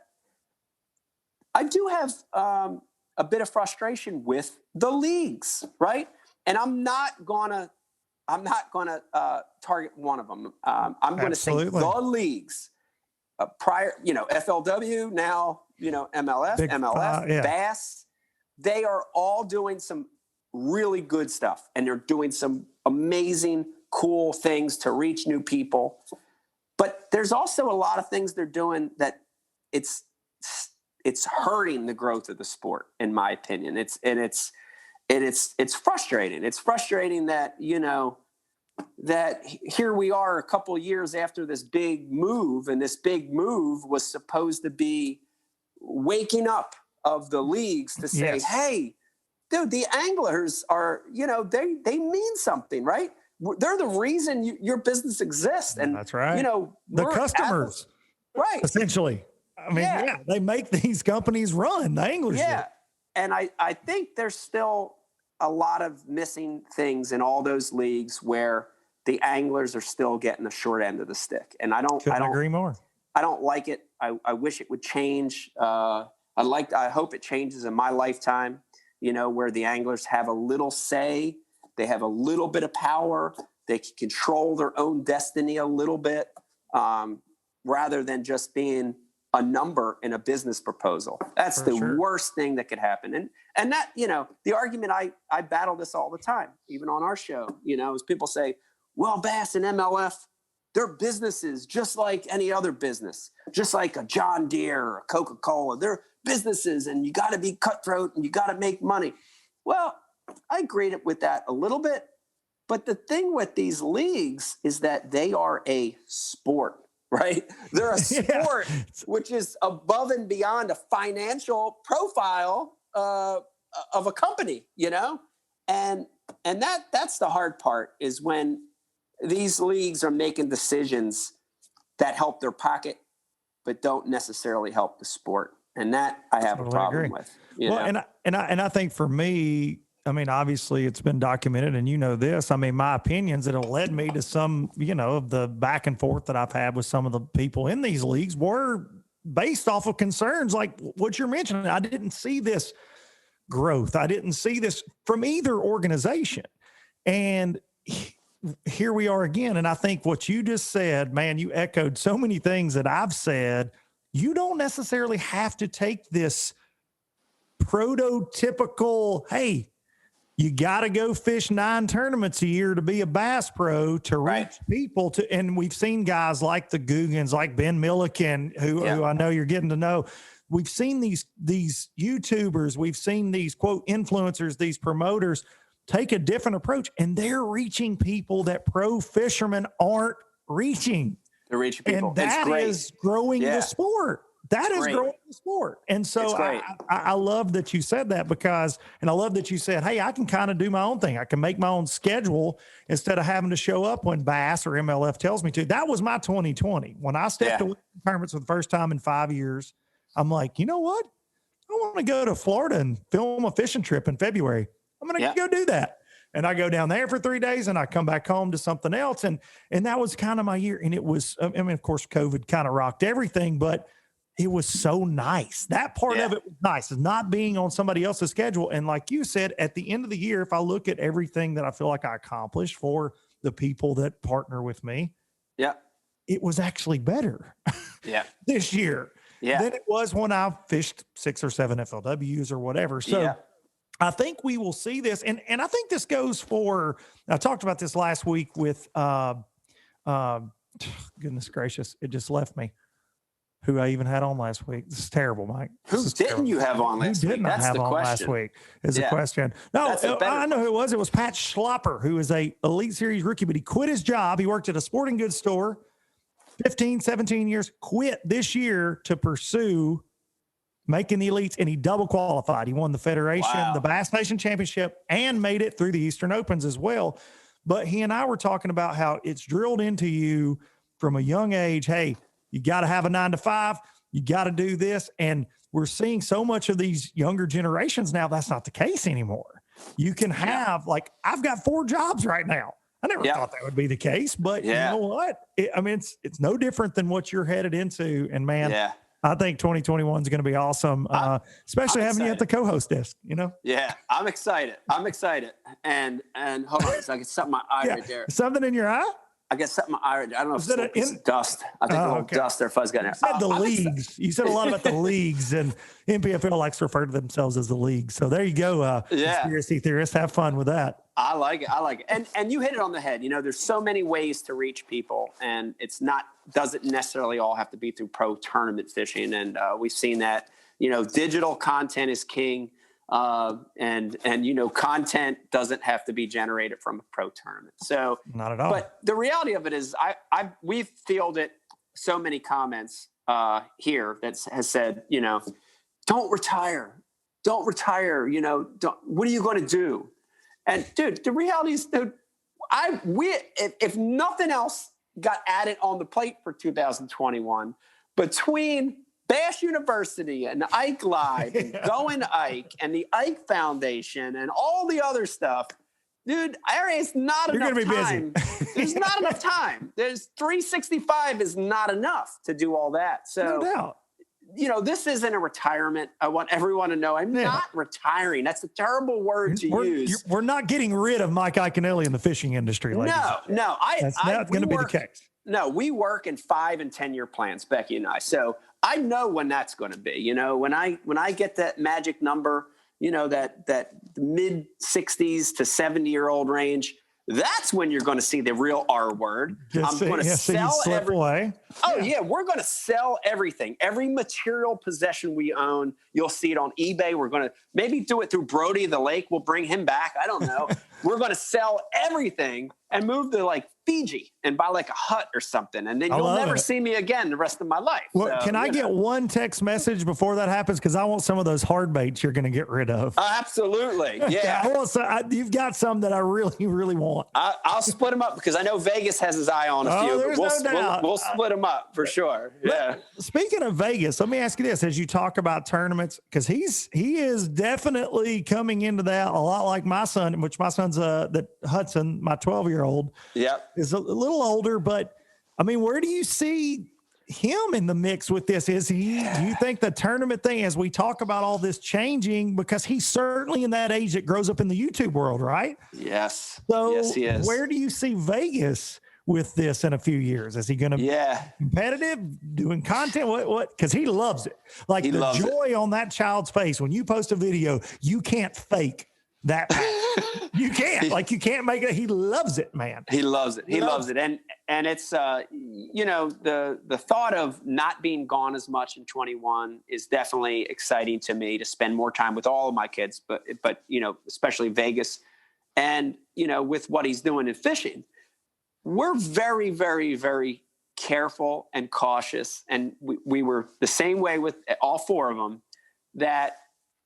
I do have a bit of frustration with the leagues, right? And I'm not gonna target one of them. I'm going to say the leagues. Prior, FLW, now, MLS, MLS, Bass. They are all doing some really good stuff, and they're doing some amazing, cool things to reach new people. But there's also a lot of things they're doing that it's hurting the growth of the sport, in my opinion. It's frustrating. It's frustrating that, that here we are a couple of years after this big move, and this big move was supposed to be waking up of the leagues to say, hey, dude, the anglers are, they mean something, right? They're the reason your business exists. And that's right. The we're customers, right? Essentially. I mean, they make these companies run. The anglers do. And I think there's still a lot of missing things in all those leagues where the anglers are still getting the short end of the stick. And I don't agree more. I don't like it. I wish it would change. I hope it changes in my lifetime, where the anglers have a little say, they have a little bit of power, they can control their own destiny a little bit, rather than just being a number in a business proposal. That's worst thing that could happen. And that, the argument, I battle this all the time, even on our show, as people say, well, Bass and MLF, they're businesses just like any other business, just like a John Deere or a Coca-Cola. They're businesses, and you got to be cutthroat and you got to make money. Well, I agree with that a little bit. But the thing with these leagues is that they are a sport. Right? They're a sport, which is above and beyond a financial profile of a company, and that's the hard part, is when these leagues are making decisions that help their pocket, but don't necessarily help the sport. And that I have a problem with. And I think for me, I mean, obviously it's been documented, and this, I mean, my opinions that have led me to some, of the back and forth that I've had with some of the people in these leagues were based off of concerns like what you're mentioning. I didn't see this growth. I didn't see this from either organization. And here we are again. And I think what you just said, man, you echoed so many things that I've said. You don't necessarily have to take this prototypical, hey, you got to go fish 9 tournaments a year to be a bass pro to reach people to. And we've seen guys like the Googans, like Ben Milliken, who I know you're getting to know. We've seen these YouTubers, we've seen these quote influencers, these promoters take a different approach, and they're reaching people that pro fishermen aren't reaching. They're reaching people. And that is growing the sport. That is growing the sport. And so I love that you said that, and I love that you said, hey, I can kind of do my own thing. I can make my own schedule instead of having to show up when Bass or MLF tells me to. That was my 2020. When I stepped away from tournaments for the first time in 5 years, I'm like, you know what? I want to go to Florida and film a fishing trip in February. I'm going to go do that. And I go down there for 3 days and I come back home to something else. And that was kind of my year. And it was, I mean, of course, COVID kind of rocked everything, but it was so nice. That part of it was nice, is not being on somebody else's schedule. And like you said, at the end of the year, if I look at everything that I feel like I accomplished for the people that partner with me, it was actually better this year than it was when I fished 6 or 7 FLWs or whatever. So I think we will see this. And I think this goes for, I talked about this last week with, goodness gracious, it just left me. Who I even had on last week. This is terrible, Mike. Who didn't you have on last week? That's the question. Last week is the question. No, I know who it was. It was Pat Schlopper, who is a Elite Series rookie, but he quit his job. He worked at a sporting goods store 15, 17 years, quit this year to pursue making the elites, and he double qualified. He won the Federation, the Bass Nation Championship, and made it through the Eastern Opens as well. But he and I were talking about how it's drilled into you from a young age, hey, you got to have a 9-to-5, you got to do this. And we're seeing so much of these younger generations now, that's not the case anymore. You can have, like, I've got 4 jobs right now. I never thought that would be the case, but you know what? It's no different than what you're headed into. And man, I think 2021 is going to be awesome, especially having you at the co-host desk, you know? Yeah, I'm excited. And hold on, so I get something in my eye right there. Something in your eye? I get something in my eye right there. I don't know if it's dust. I think a little dust or fuzz got in there. You said the leagues. You said a lot about the leagues, and NPFL likes to refer to themselves as the league. So there you go, conspiracy theorists. Have fun with that. I like it. And you hit it on the head. You know, there's so many ways to reach people, and doesn't necessarily all have to be through pro tournament fishing. And we've seen that, you know, digital content is king. And you know, content doesn't have to be generated from a pro tournament. So not at all. But the reality of it is we've fielded so many comments here that has said, you know, don't retire. You know, what are you going to do? And dude, the reality is, dude, if nothing else got added on the plate for 2021 between Bass University and Ike Live and Going Ike and the Ike Foundation and all the other stuff, dude, there is not enough time. There's not enough time. There's 365 is not enough to do all that. So, no doubt. You know, this isn't a retirement. I want everyone to know I'm not retiring. That's a terrible word to use. We're not getting rid of Mike Iaconelli in the fishing industry. No. That's not going to be the case. No, we work in 5 and 10 year plans, Becky and I. So I know when that's going to be. You know, when I get that magic number, you know, that mid 60s to 70-year-old range, that's when you're going to see the real R word. I'm going to sell everything. Oh, yeah. We're going to sell everything. Every material possession we own, you'll see it on eBay. We're going to maybe do it through Brody the Lake. We'll bring him back. I don't know. We're going to sell everything and move to like Fiji and buy like a hut or something. And then you'll never see me again the rest of my life. Well, can I get one text message before that happens? Because I want some of those hard baits you're going to get rid of. Absolutely. Yeah. You've got some that I really, really want. I'll split them up because I know Vegas has his eye on a few. There's no doubt. We'll split them up for sure. Yeah. Speaking of Vegas, let me ask you this: as you talk about tournaments, because he is definitely coming into that a lot like my son, which my son's that Hudson, my 12-year-old, is a little older. But I mean, where do you see him in the mix with this? Do you think the tournament thing, as we talk about all this changing, because he's certainly in that age that grows up in the YouTube world, right? Yes. So yes, he is. Where do you see Vegas with this in a few years? Is he going to be competitive, doing content? What? Because he loves it. Like the joy on that child's face when you post a video, you can't fake that. You can't. You can't make it. He loves it, man. He loves it. He loves it. And it's you know, the thought of not being gone as much in 21 is definitely exciting to me, to spend more time with all of my kids, but you know, especially Vegas, and you know, with what he's doing in fishing. We're very, very, very careful and cautious. And we were the same way with all 4 of them, that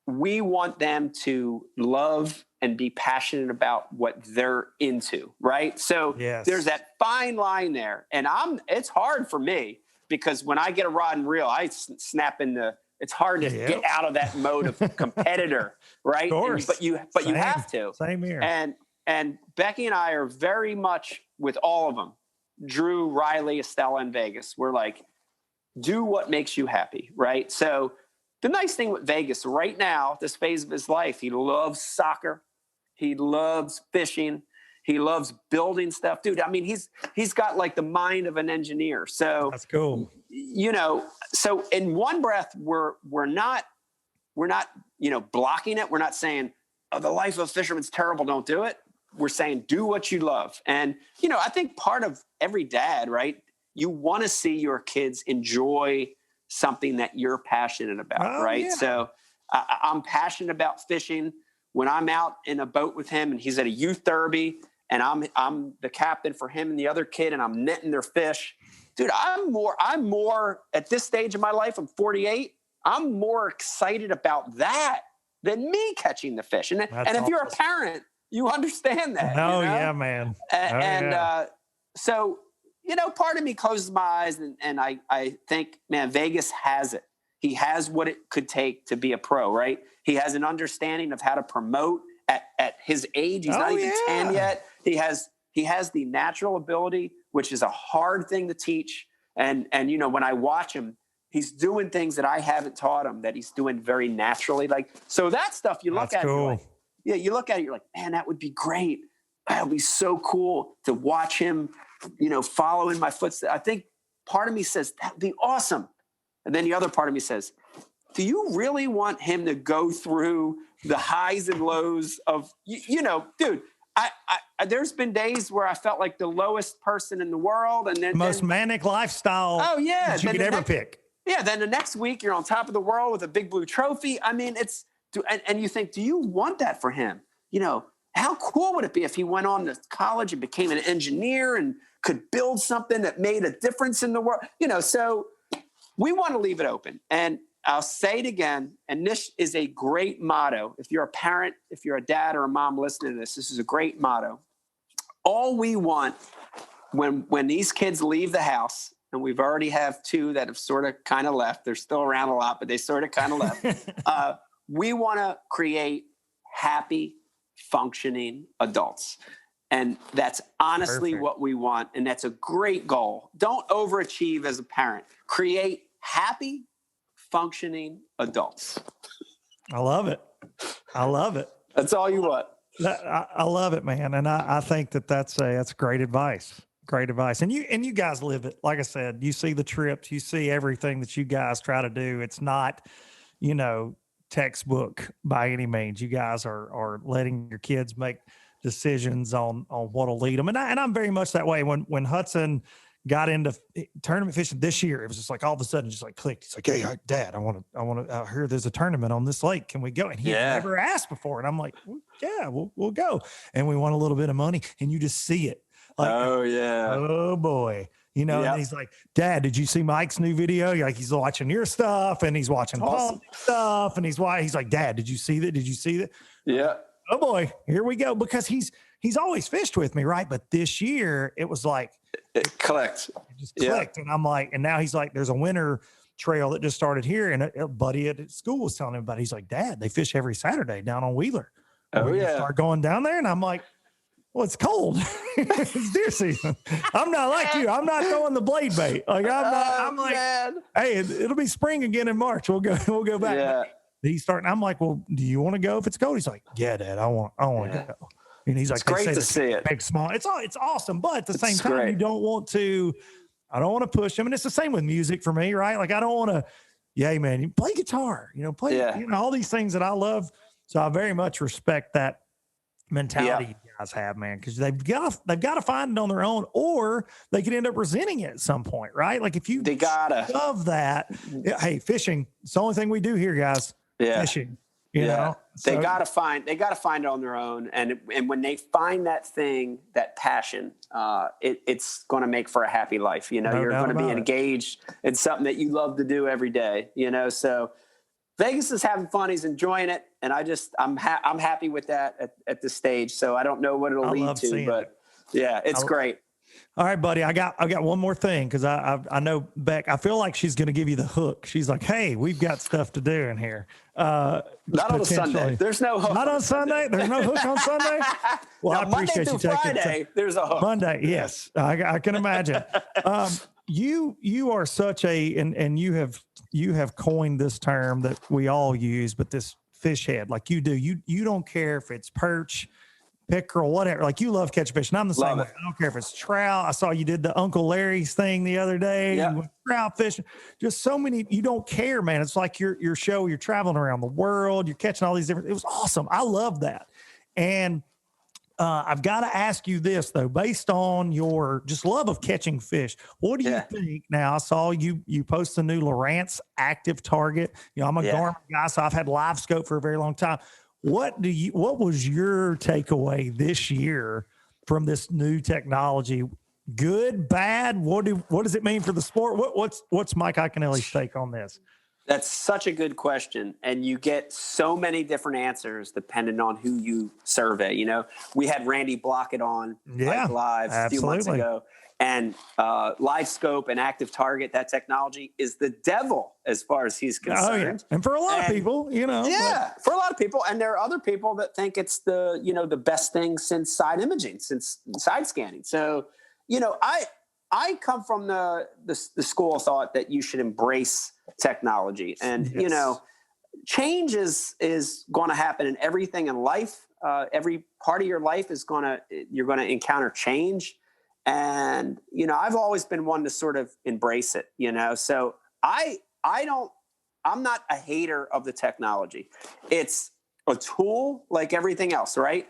we want them to love and be passionate about what they're into, right? So there's that fine line there. And it's hard for me because when I get a rod and reel, I snap it's hard to get out of that mode of competitor, right? Of course. But you have to. Same here. And Becky and I are very much with all of them. Drew, Riley, Estella, and Vegas. We're like, do what makes you happy, right? So the nice thing with Vegas right now, this phase of his life, he loves soccer. He loves fishing. He loves building stuff. Dude, I mean, he's got like the mind of an engineer. So that's cool. You know, so in one breath, we're not, you know, blocking it. We're not saying, oh, the life of a fisherman's terrible, don't do it. We're saying, do what you love. And, you know, I think part of every dad, right? You want to see your kids enjoy something that you're passionate about, right? Yeah. So I'm passionate about fishing. When I'm out in a boat with him and he's at a youth derby and I'm the captain for him and the other kid and I'm netting their fish, dude, I'm more at this stage of my life, I'm 48. I'm more excited about that than me catching the fish. And if you're a parent, you understand that. Oh, you know? yeah, man. So, part of me closes my eyes and I think, man, Vegas has it. He has what it could take to be a pro, right? He has an understanding of how to promote at his age. He's not even 10 yet. He has the natural ability, which is a hard thing to teach. And when I watch him, he's doing things that I haven't taught him that he's doing very naturally. Like, so that stuff you look at, cool. you look at it, you're like, man, that would be great. That would be so cool to watch him, follow in my footsteps. I think part of me says that'd be awesome. And then the other part of me says, do you really want him to go through the highs and lows of, dude, I there's been days where I felt like the lowest person in the world. And then most manic lifestyle that you could ever pick. Yeah. Then the next week you're on top of the world with a big blue trophy. I mean, and you think, do you want that for him? How cool would it be if he went on to college and became an engineer and could build something that made a difference in the world? So we want to leave it open. And I'll say it again, and this is a great motto. If you're a parent, if you're a dad or a mom listening to this is a great motto. All we want when these kids leave the house, and we've already have two that have sort of kind of left. They're still around a lot, but they sort of kind of left. We want to create happy, functioning adults. And that's honestly what we want. And that's a great goal. Don't overachieve as a parent. Create happy, functioning adults. I love it. That's all you want. I love it, man. And I think that's great advice. Great advice. And you guys live it. Like I said, you see the trips, you see everything that you guys try to do. It's not, textbook by any means. You guys are letting your kids make decisions on what'll lead them. And I'm very much that way. When Hudson got into tournament fishing this year, it was just like all of a sudden just like clicked. He's like, "Hey, Dad, I want to I hear there's a tournament on this lake. Can we go?" And he had never asked before. And I'm like, "Yeah, we'll go." And we want a little bit of money, and you just see it. Like, oh boy. And he's like, "Dad, did you see Mike's new video?" Like, he's watching your stuff and he's watching Paul's stuff. And he's like, "Dad, did you see that? Did you see that?" Yeah. Oh boy, here we go. Because he's always fished with me, right? But this year it was like it clicked. It just clicked. And I'm like, and now he's like, there's a winter trail that just started here. And a buddy at school was telling him about it. He's like, "Dad, they fish every Saturday down on Wheeler." Start going down there. And I'm like, well, it's cold. It's deer season. I'm not like you. I'm not throwing the blade bait. Like I'm like, man. Hey, it'll be spring again in March. We'll go back. Yeah. He's starting. I'm like, well, do you want to go if it's cold? He's like, yeah, Dad, I want to go. And he's like, it's great to see it. Big, small. It's awesome. But at the same time, great. I don't want to push him. And it's the same with music for me, right? Like, I don't want to, yeah, man, you play guitar, play, all these things that I love. So I very much respect that mentality you guys have, man, because they've got to find it on their own, or they could end up resenting it at some point, right? Like, if they gotta love that, hey, fishing, it's the only thing we do here, guys. Fishing, you know. They gotta find it on their own, and when they find that thing, that passion, it's going to make for a happy life. You're going to be engaged in something that you love to do every day. So Vegas is having fun. He's enjoying it. And I'm happy with that at this stage. So I don't know what it'll lead to, but it's great. All right, buddy. I got one more thing. Cause I know Beck, I feel like she's going to give you the hook. She's like, "Hey, we've got stuff to do in here." Not on a Sunday. There's no hook. Not on Sunday. There's no hook on Sunday. Well, now, I appreciate you taking Friday, there's a hook. Monday. Yes. I can imagine. You are such and you have coined this term that we all use, but this fish head, like you do, you don't care if it's perch, pickerel, whatever. Like, you love catch fish, and I'm the same way. I don't care if it's trout. I saw you did the Uncle Larry's thing the other day. You went trout fishing. Just so many. You don't care, man. It's like your show. You're traveling around the world. You're catching all these different. It was awesome. I love that. And I've got to ask you this, though, based on your just love of catching fish. What do you think? Now, I saw you post the new Lowrance active target. I'm a Garmin guy, so I've had live scope for a very long time. What was your takeaway this year from this new technology Good, bad? What does it mean for the sport? What's Mike Iaconelli's take on this? That's such a good question. And you get so many different answers depending on who you survey. You know, we had Randy Blockett on Mike Live a few months ago. And live scope and active target, that technology is the devil as far as he's concerned. Oh, yeah. And for a lot of people, you know. Yeah, for a lot of people. And there are other people that think it's the, you know, the best thing since side imaging, since side scanning. So, you know, I come from the school of thought that you should embrace technology. And, you know, change is going to happen in everything in life. Every part of your life you're going to encounter change. And, you know, I've always been one to sort of embrace it, you know, so I'm not a hater of the technology. It's a tool like everything else, right?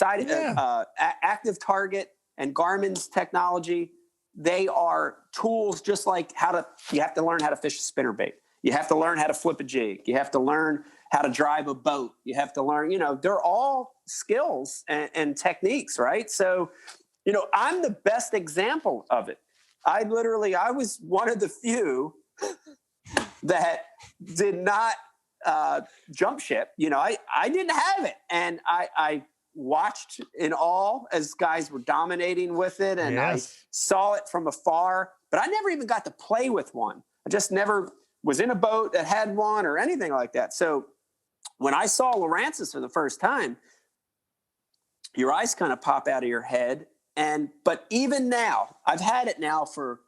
Active target and Garmin's technology, they are tools just like you have to learn how to fish a spinnerbait. You have to learn how to flip a jig. You have to learn how to drive a boat. You have to learn, you know, they're all skills and techniques, right? So, you know, I'm the best example of it. I was one of the few that did not jump ship. You know, I didn't have it. And I watched in awe as guys were dominating with it. And I saw it from afar, but I never even got to play with one. I just never was in a boat that had one or anything like that. So when I saw Lowrance's for the first time, your eyes kind of pop out of your head. But even now, I've had it now for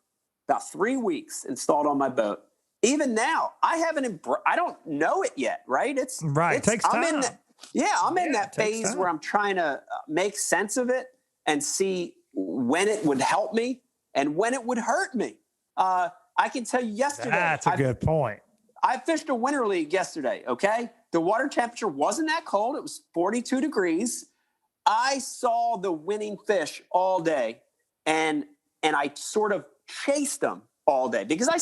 about 3 weeks installed on my boat. Even now, I don't know it yet, right? It takes time. I'm in that phase where I'm trying to make sense of it and see when it would help me and when it would hurt me. I can tell you yesterday. That's a good point. I fished a winter league yesterday, okay? The water temperature wasn't that cold. It was 42 degrees. I saw the winning fish all day, and I sort of chased them all day because I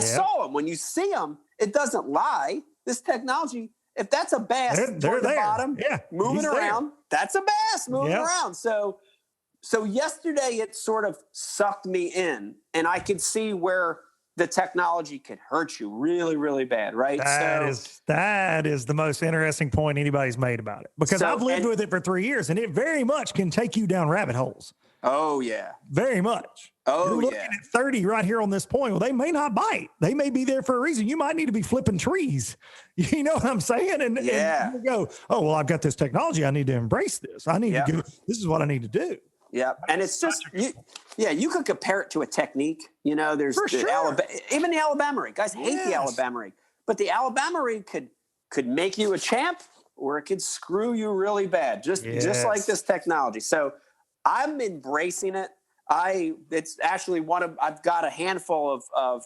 saw them. When you see them, it doesn't lie. This technology, if that's a bass toward the bottom, moving around, that's a bass moving around. So yesterday it sort of sucked me in, and I could see where the technology could hurt you really, really bad, right? That is the most interesting point anybody's made about it, because I've lived with it for 3 years, and it very much can take you down rabbit holes. Oh, yeah. Very much. You're looking at 30 right here on this point. Well, they may not bite. They may be there for a reason. You might need to be flipping trees. You know what I'm saying? And you go, oh, well, I've got this technology. I need to embrace this. I need to do this is what I need to do. Yeah. And it's just, you could compare it to a technique. You know, there's even the Alabama rig. Guys hate the Alabama rig. But the Alabama rig could make you a champ, or it could screw you really bad, just like this technology. So I'm embracing it. It's actually I've got a handful of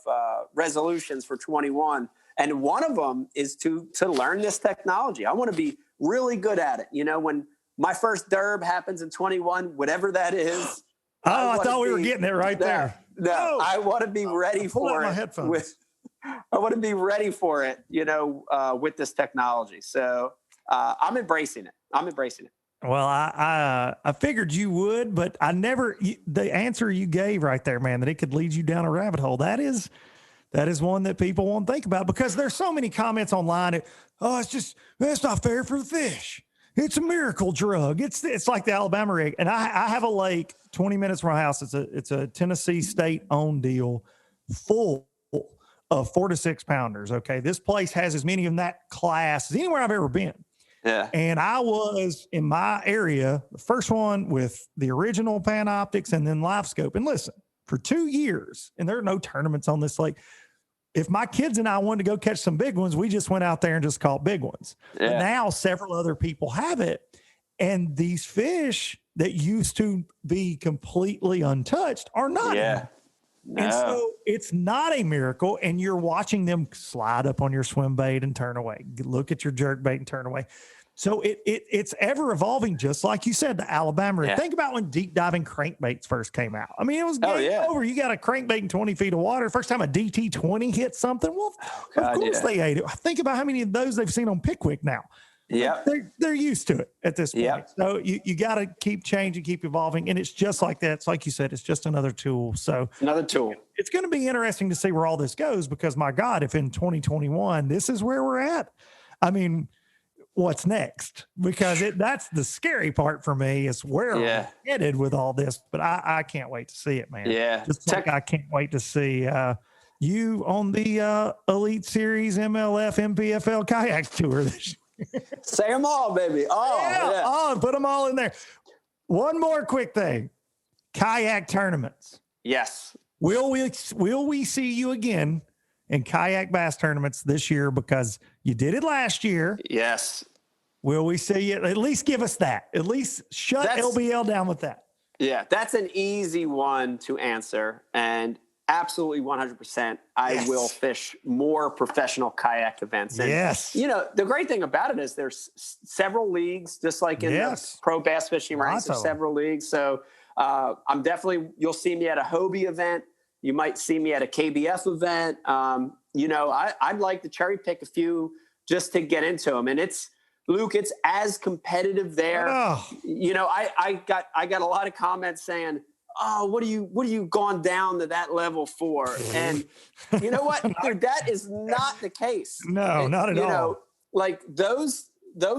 resolutions for 21. And one of them is to learn this technology. I want to be really good at it. You know, when my first derb happens in 21, whatever that is. Oh, I thought we were getting it right there. No, I want to be ready for it. I want to be ready for it, you know, with this technology. So I'm embracing it. Well, I figured you would, but I never, the answer you gave right there, man, that it could lead you down a rabbit hole. That is one that people won't think about, because there's so many comments online. That's not fair for the fish. It's a miracle drug. It's like the Alabama rig. And I have a lake 20 minutes from my house. It's a Tennessee state owned deal full of 4 to 6 pounders. Okay. This place has as many of that class as anywhere I've ever been. Yeah. And I was in my area, the first one with the original Panoptics and then Live Scope. And listen, for 2 years, and there are no tournaments on this lake. If my kids and I wanted to go catch some big ones, we just went out there and just caught big ones. Yeah. But now several other people have it. And these fish that used to be completely untouched are not. Yeah. No. And so it's not a miracle. And you're watching them slide up on your swim bait and turn away. Look at your jerk bait and turn away. So it's ever evolving, just like you said, the Alabama. Yeah. Think about when deep diving crankbaits first came out. I mean, it was game over. You got a crankbait in 20 feet of water. First time a DT20 hit something, well, of course they ate it. Think about how many of those they've seen on Pickwick now. Yep. They're used to it at this point. Yep. So you got to keep changing, keep evolving. And it's just like that. It's like you said, it's just another tool. So Another tool. it's going to be interesting to see where all this goes, because my God, if in 2021, this is where we're at, I mean, what's next? Because that's the scary part for me, is where we're headed with all this. But I can't wait to see it, man. Yeah. Just like I can't wait to see you on the Elite Series MLF MPFL kayak tour this year. Say them all, baby. Oh, yeah. Oh, put them all in there. One more quick thing. Kayak tournaments. Yes. Will we see you again in kayak bass tournaments this year? Because you did it last year. Yes. Will we see you? At least give us that. At least shut LBL down with that. Yeah, that's an easy one to answer. And absolutely 100%. I will fish more professional kayak events. And, you know, the great thing about it is there's several leagues, just like in the pro bass fishing ranks, there's several leagues. So you'll see me at a Hobie event. You might see me at a KBF event. You know, I'd like to cherry pick a few just to get into them. And Luke, it's as competitive there. Oh. You know, I got a lot of comments saying, oh, what are you gone down to that level for? And you know what, dude, that is not the case. No, not at all. You know, like those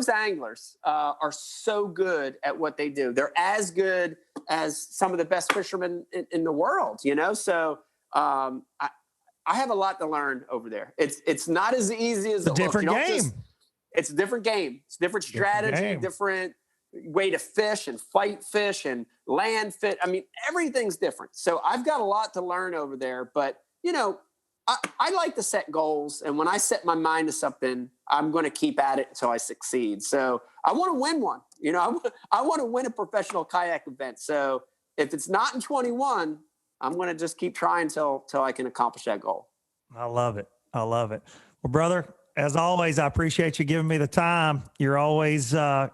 anglers are so good at what they do. They're as good as some of the best fishermen in the world, you know? So I have a lot to learn over there. It's not as easy as a different game. It's a different game. It's different strategy, different way to fish and fight fish and land fit. I mean, everything's different. So I've got a lot to learn over there, but you know, I like to set goals. And when I set my mind to something, I'm going to keep at it until I succeed. So I want to win one, you know, I want to win a professional kayak event. So if it's not in 21, I'm going to just keep trying till I can accomplish that goal. I love it. I love it. Well, brother, as always, I appreciate you giving me the time. You're always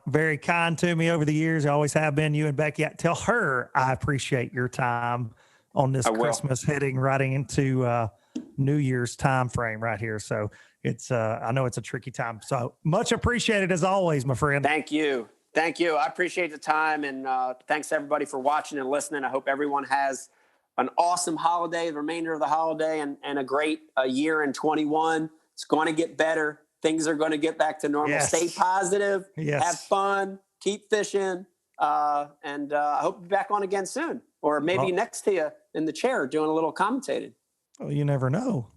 very kind to me over the years. You always have been. You and Becky. Tell her I appreciate your time on this Christmas heading right into New Year's time frame right here. So it's I know it's a tricky time. So much appreciated as always, my friend. Thank you. Thank you. I appreciate the time, and thanks everybody for watching and listening. I hope everyone has an awesome holiday, the remainder of the holiday, and a great year in 21. It's going to get better. Things are going to get back to normal. Stay positive. Have fun. Keep fishing. And I hope to be back on again soon. Or maybe next to you in the chair doing a little commentating. Oh, you never know.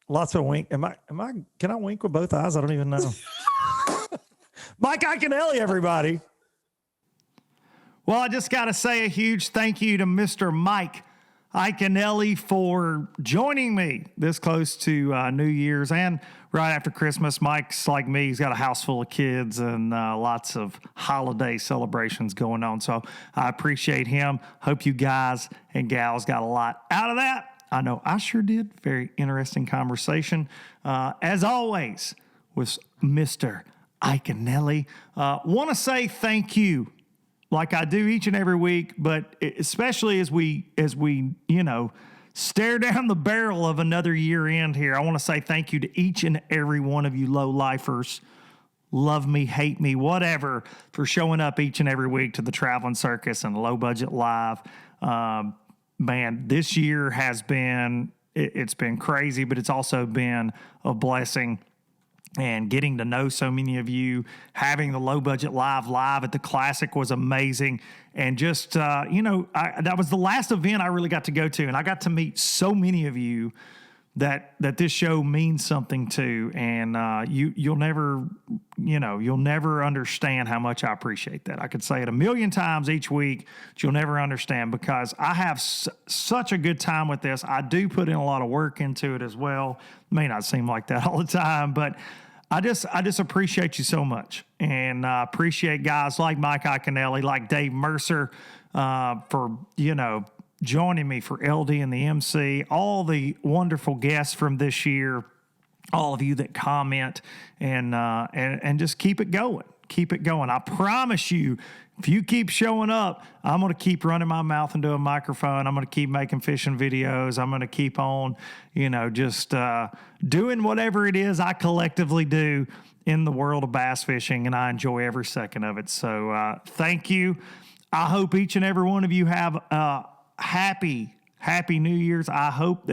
Lots of wink. Can I wink with both eyes? I don't even know. Mike Iaconelli, everybody. Well, I just got to say a huge thank you to Mr. Mike Iaconelli for joining me this close to New Year's and right after Christmas. Mike's like me. He's got a house full of kids and lots of holiday celebrations going on. So I appreciate him. Hope you guys and gals got a lot out of that. I know I sure did. Very interesting conversation. As always, with Mr. Iaconelli. Want to say thank you, like I do each and every week, but especially as we stare down the barrel of another year end here. I want to say thank you to each and every one of you low-lifers, love me, hate me, whatever, for showing up each and every week to the Traveling Circus and Low Budget Live. Man, this year has been, it's been crazy, but it's also been a blessing. And getting to know so many of you, having the Low Budget Live at the Classic was amazing. And just, that was the last event I really got to go to. And I got to meet so many of you that this show means something to. And you'll never understand how much I appreciate that. I could say it a million times each week, but you'll never understand, because I have such a good time with this. I do put in a lot of work into it as well. It may not seem like that all the time, but I just appreciate you so much, and appreciate guys like Mike Iaconelli, like Dave Mercer, for joining me for LD and the MC, all the wonderful guests from this year, all of you that comment, and just keep it going. Keep it going. I promise you, if you keep showing up, I'm going to keep running my mouth into a microphone. I'm going to keep making fishing videos. I'm going to keep on, just doing whatever it is I collectively do in the world of bass fishing, and I enjoy every second of it. So thank you. I hope each and every one of you have a happy New Year's. I hope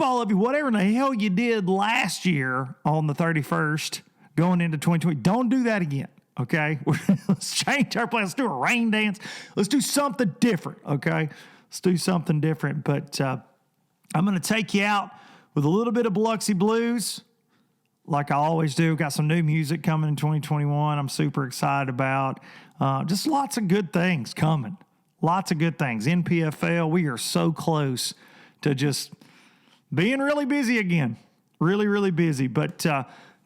all of you, whatever in the hell you did last year on the 31st going into 2020, don't do that again. Okay, let's change our plans. Let's do a rain dance. Let's do something different. Okay, let's do something different. But I'm going to take you out with a little bit of Biloxi Blues, like I always do. Got some new music coming in 2021. I'm super excited about. Just lots of good things coming. Lots of good things. NPFL, we are so close to just being really busy again. Really, really busy. But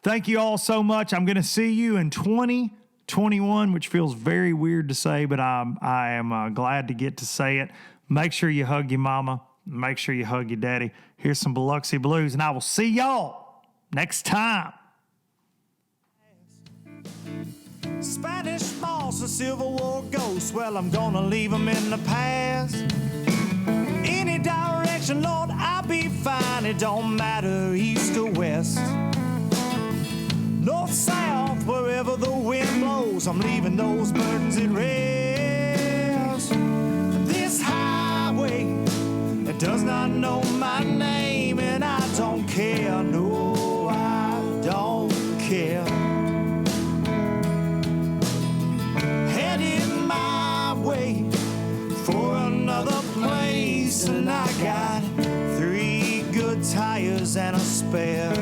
thank you all so much. I'm going to see you in 2021, which feels very weird to say, but I am glad to get to say it. Make sure you hug your mama. Make sure you hug your daddy. Here's some Biloxi Blues, and I will see y'all next time. Spanish moss and Civil War ghosts, well, I'm gonna leave them in the past. Any direction, Lord, I'll be fine. It don't matter east or west. North, south, wherever the wind blows, I'm leaving those burdens at rest. This highway, it does not know my name, and I don't care, no, I don't care. Heading my way for another place, and I got 3 good tires and a spare.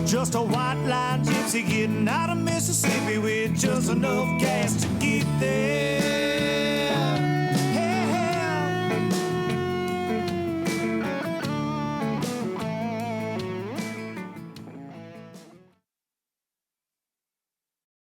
Just a white line gypsy getting out of Mississippi with just enough gas to get there.